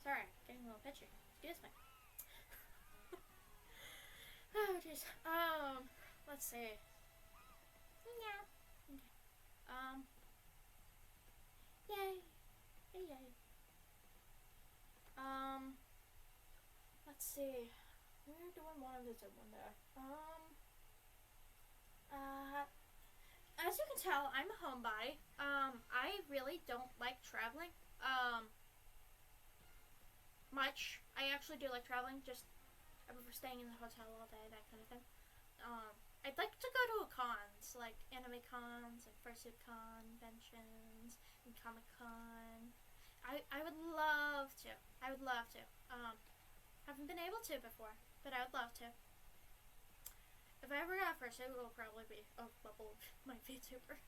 Sorry, getting a little pitchy. Excuse me. Oh, jeez. Let's see. Yeah. Okay. Yay. Yay. Let's see. Where do I want to visit one day? As you can tell, I'm a homebody. I really don't like traveling, much. I actually do like traveling, just I prefer staying in the hotel all day, that kind of thing. I'd like to go to a cons, like anime cons and fursuit conventions and Comic Con. I would love to. Haven't been able to before, but I would love to. If I ever got a fursuit, it will probably be a bubble my VTuber.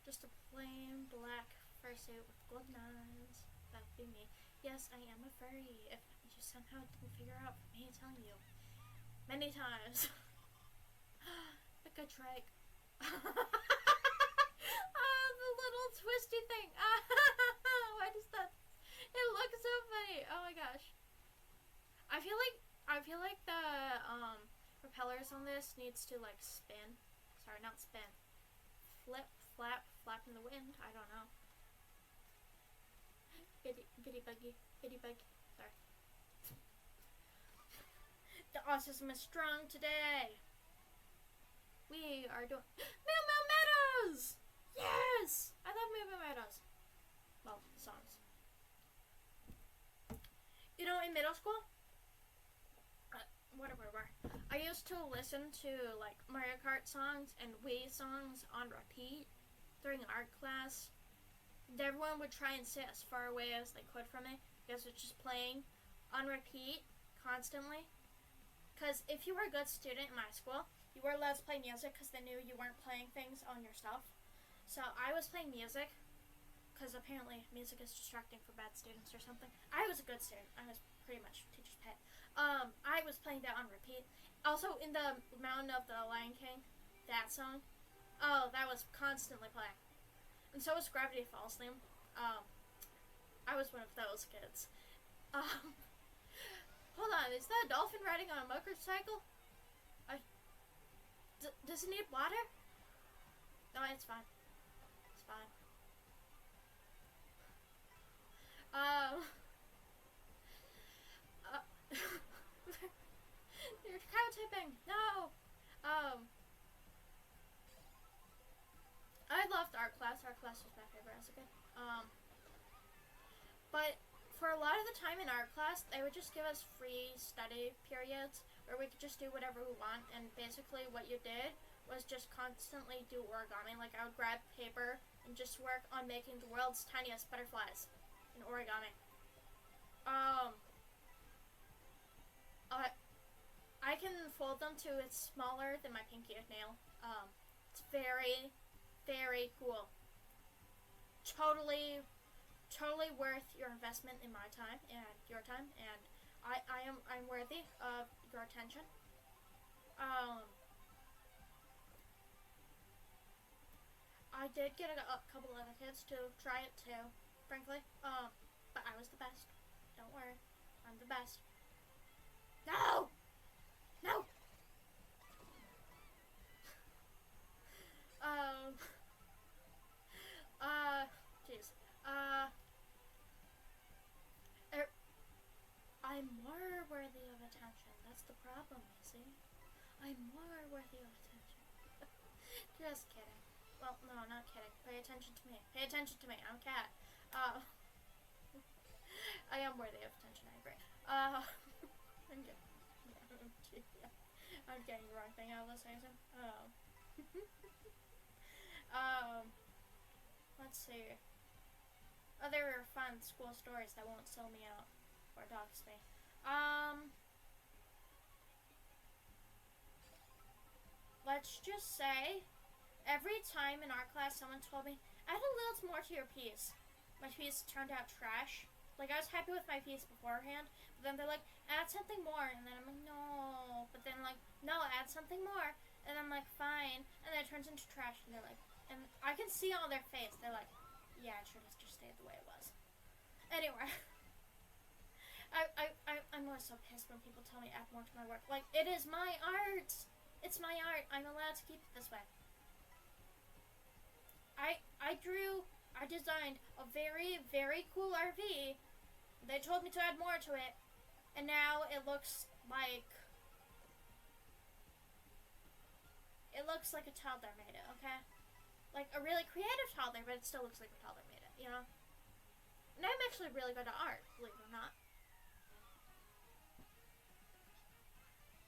Just a plain black fursuit with golden eyes. That would be me. Yes, I am a furry. If you somehow didn't figure out from me telling you many times. A good trike. Oh, the little twisty thing. Why does that? It looks so funny. Oh my gosh. I feel like the propellers on this needs to like spin. Sorry, not spin. Flip, flap in the wind. I don't know. Bitty buggy. Sorry. The autism is strong today. We are doing Meow Meow Meadows! Yes! I love Meow Meow Meadows. Well, songs. You know, in middle school, I used to listen to like Mario Kart songs and Wii songs on repeat during art class. And everyone would try and sit as far away as they could from me because it's just playing on repeat constantly. Because if you were a good student in my school, you were allowed to play music because they knew you weren't playing things on your stuff. So I was playing music because apparently music is distracting for bad students or something. I was a good student. I was pretty much teacher's pet. I was playing that on repeat. Also, in the Mountain of the Lion King, that song. Oh, that was constantly playing. And so was Gravity Falls theme. I was one of those kids. Hold on, is that a dolphin riding on a motorcycle? Does it need water? No, it's fine. It's fine. They're cow tipping. No. I loved art class. Art class was my favorite as a kid. But for a lot of the time in art class, they would just give us free study periods where we could just do whatever we want. And basically, what you did was just constantly do origami. Like I would grab paper and just work on making the world's tiniest butterflies in origami. I can fold them to it's smaller than my pinky nail. It's very, very cool. Totally worth your investment in my time and your time, and I'm worthy of your attention. I did get a couple other kids to try it too, frankly. But I was the best. Don't worry, I'm the best. No! No! Jeez. I'm more worthy of attention. That's the problem, you see? I'm more worthy of attention. Just kidding. Well, no, not kidding. Pay attention to me. Pay attention to me. I'm a cat. I am worthy of attention, I agree. I'm getting the wrong thing out of this season. Let's see. Other fun school stories that won't sell me out or dox me. Let's just say, every time in art class someone told me, add a little more to your piece. My piece turned out trash. Like, I was happy with my piece beforehand, but then they're like, add something more, and then I'm like, no. But then like, no, add something more, and I'm like, fine. And then it turns into trash, and they're like, and I can see on their face, they're like, yeah, it should have just stayed the way it was. Anyway. I'm always so pissed when people tell me add more to my work. Like, it is my art! It's my art. I'm allowed to keep it this way. I designed a very, very cool RV. They told me to add more to it. And now it looks like a toddler made it, okay? Like a really creative toddler, but it still looks like a toddler made it, you know? And I'm actually really good at art, believe it or not.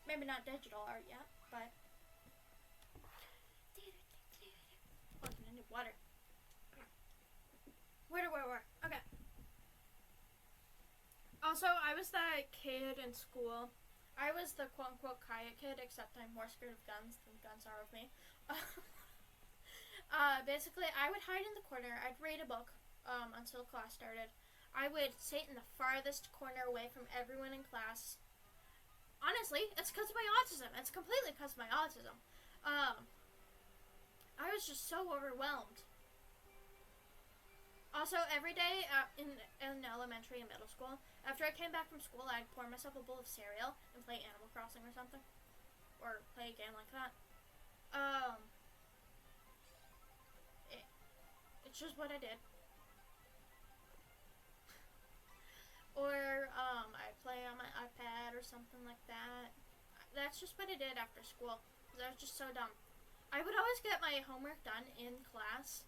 Maybe not digital art yet, but... Oh, I need water. Where? Okay. Also, I was that kid in school. I was the quote-unquote Kaya kid, except I'm more scared of guns than guns are of me. Basically, I would hide in the corner. I'd read a book until class started. I would sit in the farthest corner away from everyone in class. Honestly, it's because of my autism. It's completely because of my autism. I was just so overwhelmed. Also, every day in elementary and middle school, after I came back from school, I'd pour myself a bowl of cereal and play Animal Crossing or something. Or play a game like that. It's just what I did. Or, I'd play on my iPad or something like that. That's just what I did after school. Because I was just so dumb. I would always get my homework done in class.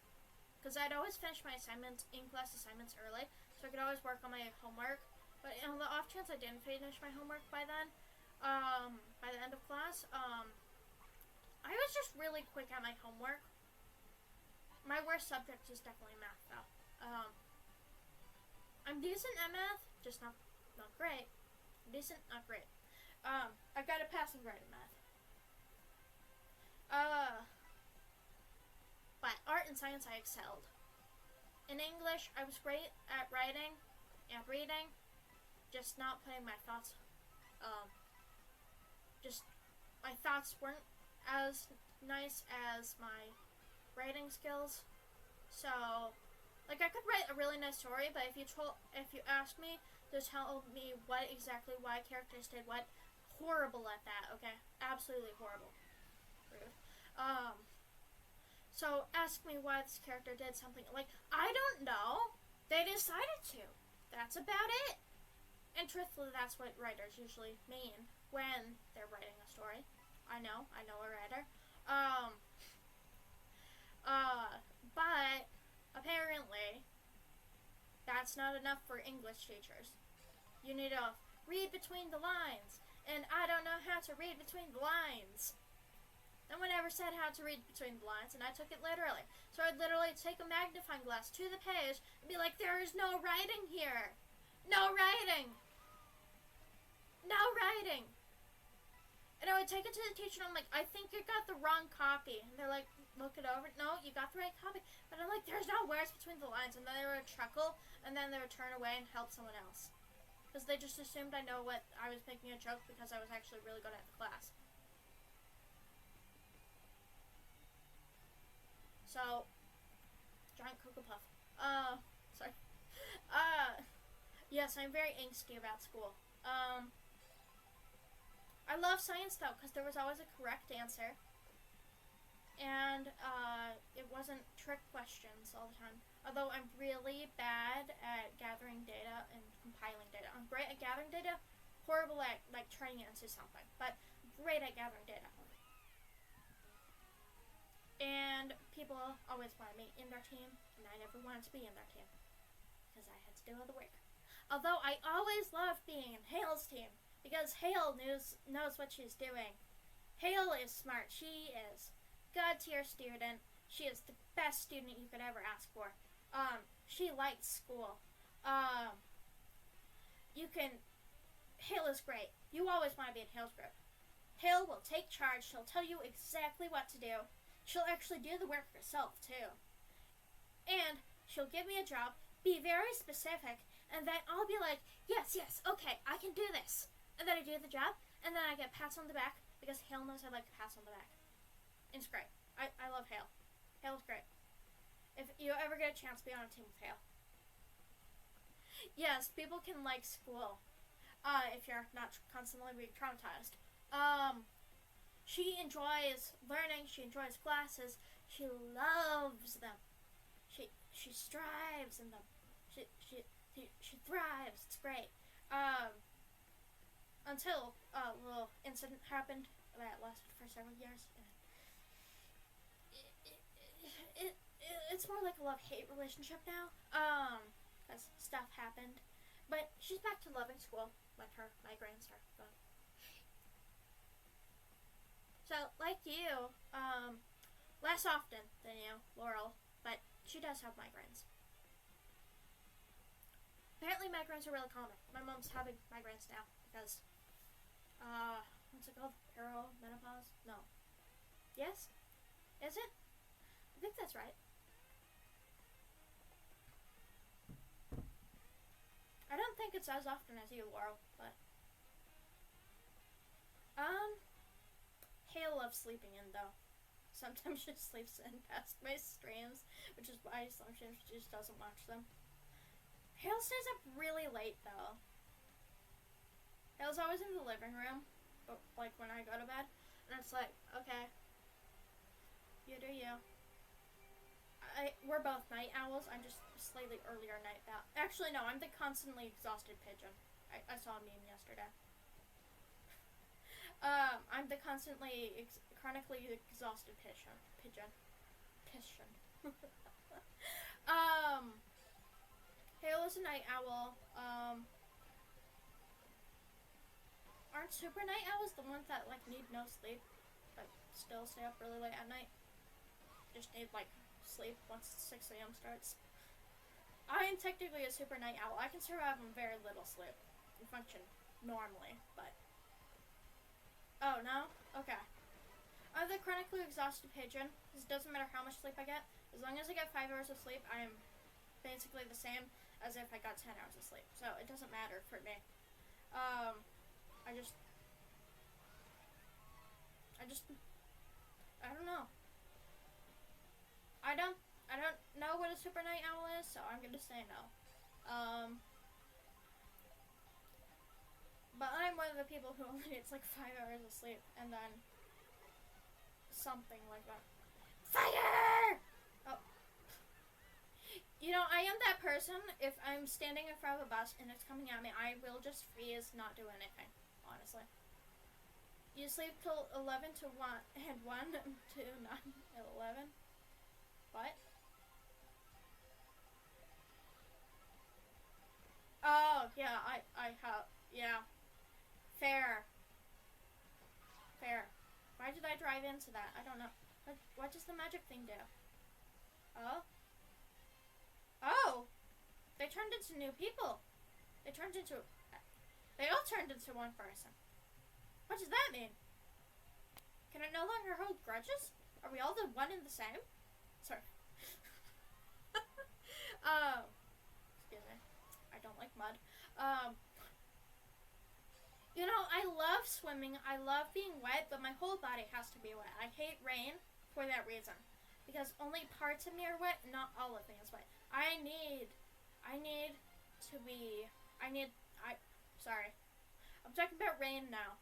Because I'd always finish my assignments, in-class assignments early. So I could always work on my homework. But on the off chance I didn't finish my homework by then, By the end of class, I was just really quick at my homework. My worst subject is definitely math, though. I'm decent at math, just not great. Decent, not great. I got a passing grade in math. But art and science, I excelled. In English, I was great at writing and reading, just not putting my thoughts. Just my thoughts weren't as nice as my writing skills. So, like, I could write a really nice story, but if you asked me to tell me why characters did what, horrible at that. Okay, absolutely horrible. Rude. So ask me why this character did something. Like, I don't know. They decided to. That's about it. And truthfully, that's what writers usually mean when they're writing a story. I know a writer. But apparently, that's not enough for English teachers. You need to read between the lines. And I don't know how to read between the lines. No one ever said how to read between the lines, and I took it literally. So I'd literally take a magnifying glass to the page and be like, there is no writing here. No writing. No writing. And I would take it to the teacher, and I'm like, I think you got the wrong copy. And they're like, look it over. No, you got the right copy. But I'm like, there's no words between the lines. And then they would chuckle, and then they would turn away and help someone else. Because they just assumed I know what I was making a joke because I was actually really good at the class. So, giant Cocoa Puff. Sorry. Yes, I'm very angsty about school. I love science though, because there was always a correct answer. And, it wasn't trick questions all the time. Although I'm really bad at gathering data and compiling data. I'm great at gathering data, horrible at, like, turning it into something. But great at gathering data. And people always wanted me in their team, and I never wanted to be in their team because I had to do all the work. Although I always loved being in Hale's team because Hale knows what she's doing. Hale is smart. She is God tier student. She is the best student you could ever ask for. She likes school. Hale is great. You always want to be in Hale's group. Hale will take charge. She'll tell you exactly what to do. She'll actually do the work herself, too. And she'll give me a job, be very specific, and then I'll be like, yes, okay, I can do this. And then I do the job, and then I get pats on the back, because Hale knows I like pats on the back. And it's great. I love Hale. Hale's great. If you ever get a chance, be on a team with Hale. Yes, people can like school, if you're not constantly being traumatized. She enjoys learning. She enjoys classes. She loves them. She strives in them. She thrives. It's great. Until a little incident happened that lasted for several years. It's more like a love-hate relationship now. Because stuff happened. But she's back to loving school when her migraines are gone. So, like you, less often than you, Laurel, but she does have migraines. Apparently migraines are really common. My mom's having migraines now because, what's it called? Perimenopause? No. Yes? Is it? I think that's right. I don't think it's as often as you, Laurel, but, Hale loves sleeping in, though. Sometimes she sleeps in past my streams, which is why sometimes she just doesn't watch them. Hale stays up really late, though. Hale's always in the living room, but, like, when I go to bed, and it's like, okay, you do you. We're both night owls. I'm just slightly earlier night owl. Actually, no, I'm the constantly exhausted pigeon. I saw a meme yesterday. I'm the chronically exhausted pigeon. Hale is a night owl. aren't super night owls the ones that like need no sleep, but still stay up really late at night? Just need like sleep once 6 a.m. starts. I am technically a super night owl. I can survive on very little sleep and function normally, but oh no? Okay. I'm the chronically exhausted pigeon. It doesn't matter how much sleep I get. As long as I get 5 hours of sleep, I am basically the same as if I got 10 hours of sleep. So it doesn't matter for me. I don't know. I don't know what a super night owl is, so I'm gonna say no. But I'm one of the people who only needs like 5 hours of sleep and then something like that. Fire! Oh. You know, I am that person. If I'm standing in front of a bus and it's coming at me, I will just freeze, not do anything, honestly. You sleep till 11 to 1 and 1 to 9 at 11? What? Oh, yeah, I have, yeah. Fair. Why did I drive into that? I don't know. What does the magic thing do? Oh? Oh! They turned into new people. They all turned into one person. What does that mean? Can I no longer hold grudges? Are we all the one and the same? Sorry. Excuse me. I don't like mud. You know, I love swimming. I love being wet, but my whole body has to be wet. I hate rain for that reason. Because only parts of me are wet, not all of me is wet. Sorry. I'm talking about rain now.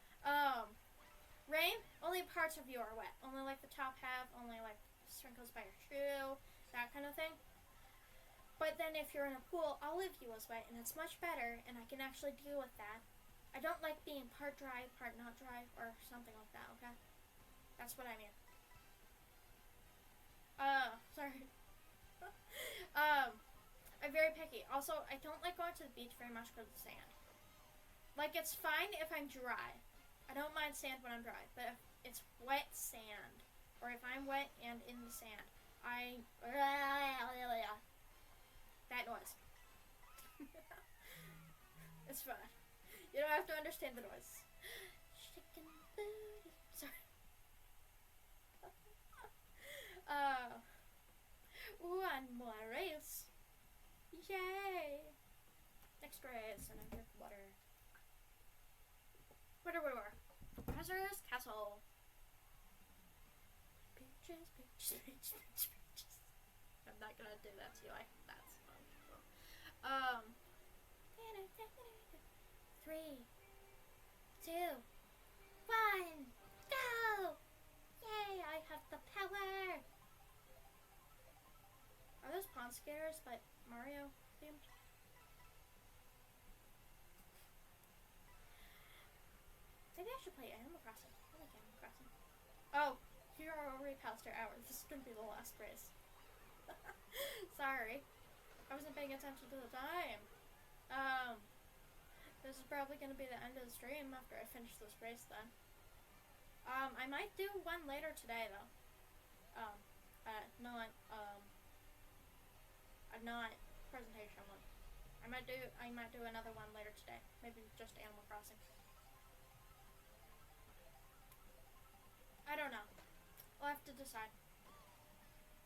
Rain, only parts of you are wet. Only like the top half, only like sprinkles by your shoe, that kind of thing. But then if you're in a pool, all of you is wet, and it's much better, and I can actually deal with that. I don't like being part dry, part not dry, or something like that, okay? That's what I mean. Sorry. I'm very picky. Also, I don't like going to the beach very much because of the sand. Like, it's fine if I'm dry. I don't mind sand when I'm dry, but if it's wet sand, or if I'm wet and in the sand, that noise. It's fine. You don't have to understand the noise. Chicken booty. Sorry. One more race. Yay! Next race, and I drink water. Where we were? Hazardous Castle. Peaches. I'm not gonna do that to you. That's fun. 3, 2, 1, go! Yay! I have the power. Are those Pawn Skaters but Mario themed? Maybe I should play Animal Crossing. I like Animal Crossing. Oh, here are already past our hour. This is gonna be the last race. Sorry. I wasn't paying attention to the time. This is probably gonna be the end of the stream after I finish this race then. I might do one later today though. Not presentation one. I might do another one later today. Maybe just Animal Crossing. I don't know. I'll have to decide.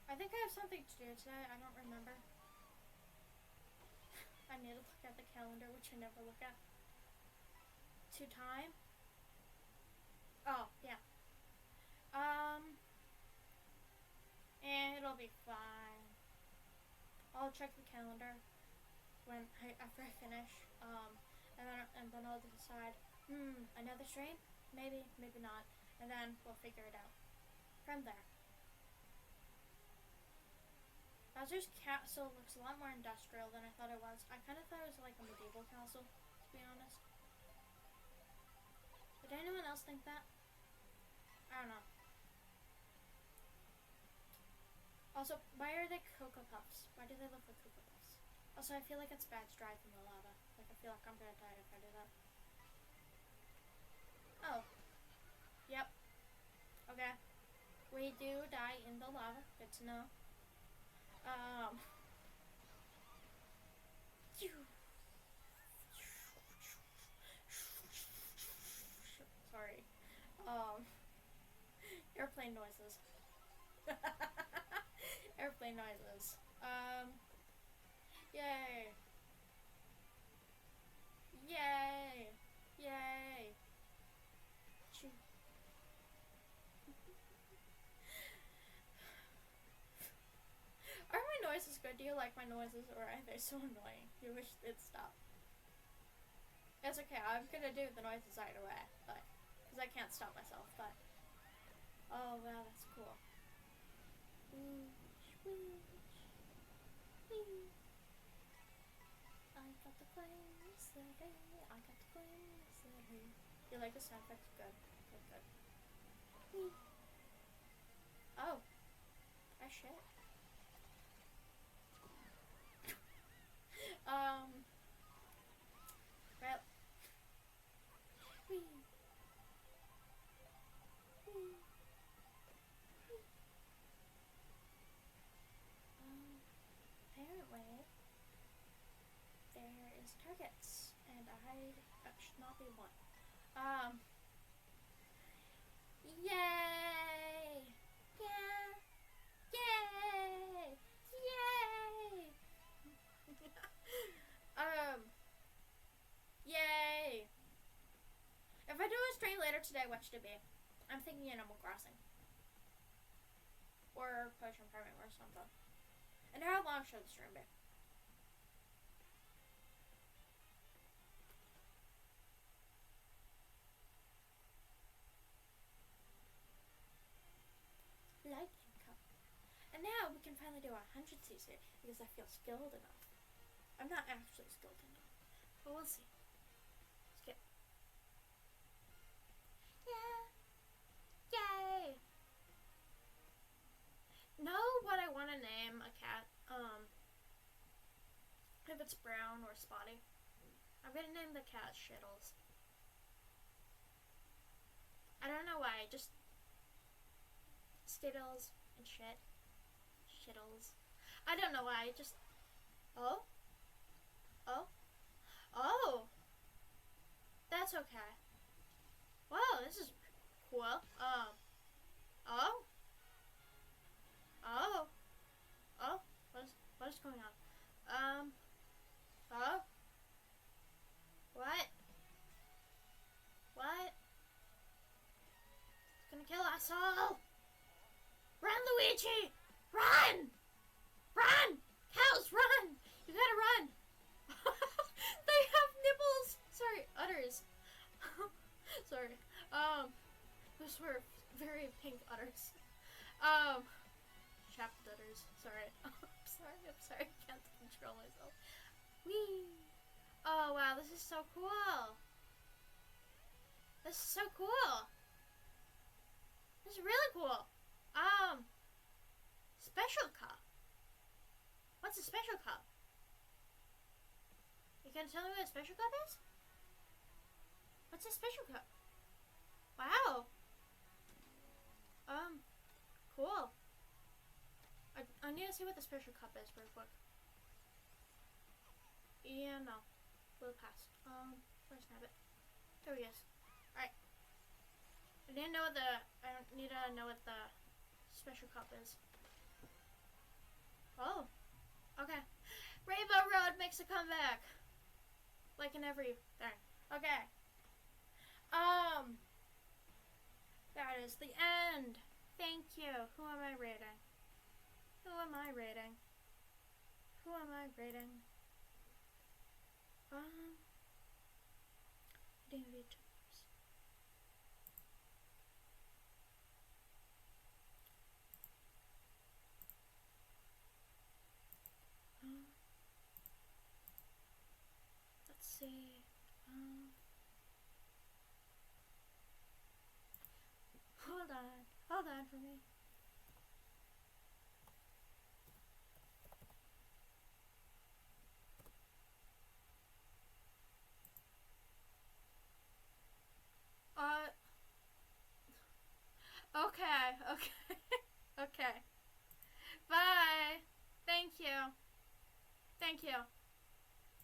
I think I have something to do today. I don't remember. I need to look at the calendar, which I never look at. To time? Oh, yeah. And it'll be fine. I'll check the calendar after I finish. And then I'll decide. Another stream? Maybe, maybe not. And then we'll figure it out from there. Bowser's Castle looks a lot more industrial than I thought it was. I kind of thought it was like a medieval castle, to be honest. Did anyone else think that? I don't know. Also, why are they Cocoa Puffs? Why do they look like Cocoa Puffs? Also, I feel like it's bad to drive in the lava. Like, I feel like I'm gonna die if I do that. Oh. Yep. Okay. We do die in the lava. Good to know. Sorry. Airplane noises. Airplane noises. Yay. Yay. Yay. Are my noises good? Do you like my noises, or are they so annoying? You wish they'd stop. It's okay, I'm gonna do the noises either way, but because I can't stop myself, but oh wow, that's cool. I got the claim yesterday. I got the claim yesterday. You like the sound effects? Good. Good, good. Oh. I shit. Well. Apparently, there is targets, and that should not be one. Yay! Yeah! Yay! Yay! Yay! If I do a stream later today, what should it be? I'm thinking Animal Crossing. Or Potion Farming or something. And how long should the stream be? Like and comment. And now we can finally do 100cc because I feel skilled enough. I'm not actually skilled enough, but we'll see. Skip. Yeah. Yay. Know what I want to name a cat? If it's brown or spotty. I'm gonna name the cat Shittles. I don't know why, just Skittles and shit. Shittles. I don't know why, just oh? Oh? Oh! That's okay. Wow, this is cool. Oh? Oh? Oh? What is going on? Oh? What? What? It's gonna kill us all! Run, Luigi! Run! Run! Cows, run! You gotta run! They have nipples! Sorry, udders. Sorry. Those were very pink udders. Chapped udders. Sorry. I'm sorry. I can't control myself. Whee! Oh wow, this is so cool. This is so cool. This is really cool. Special cup. What's a special cup? You can tell me what a special cup is? What's a special cup? Wow. Cool. I need to see what the special cup is real quick. Yeah, no. We'll pass. Where's Nabbit? There he is. Alright. I need to know what the special cup is. Oh. Okay. Rainbow Road makes a comeback. Like in every thing. Okay. That is the end. Thank you. Who am I rating? Who am I rating? Who am I rating? YouTubers. Let's see. Hold on for me. Thank you.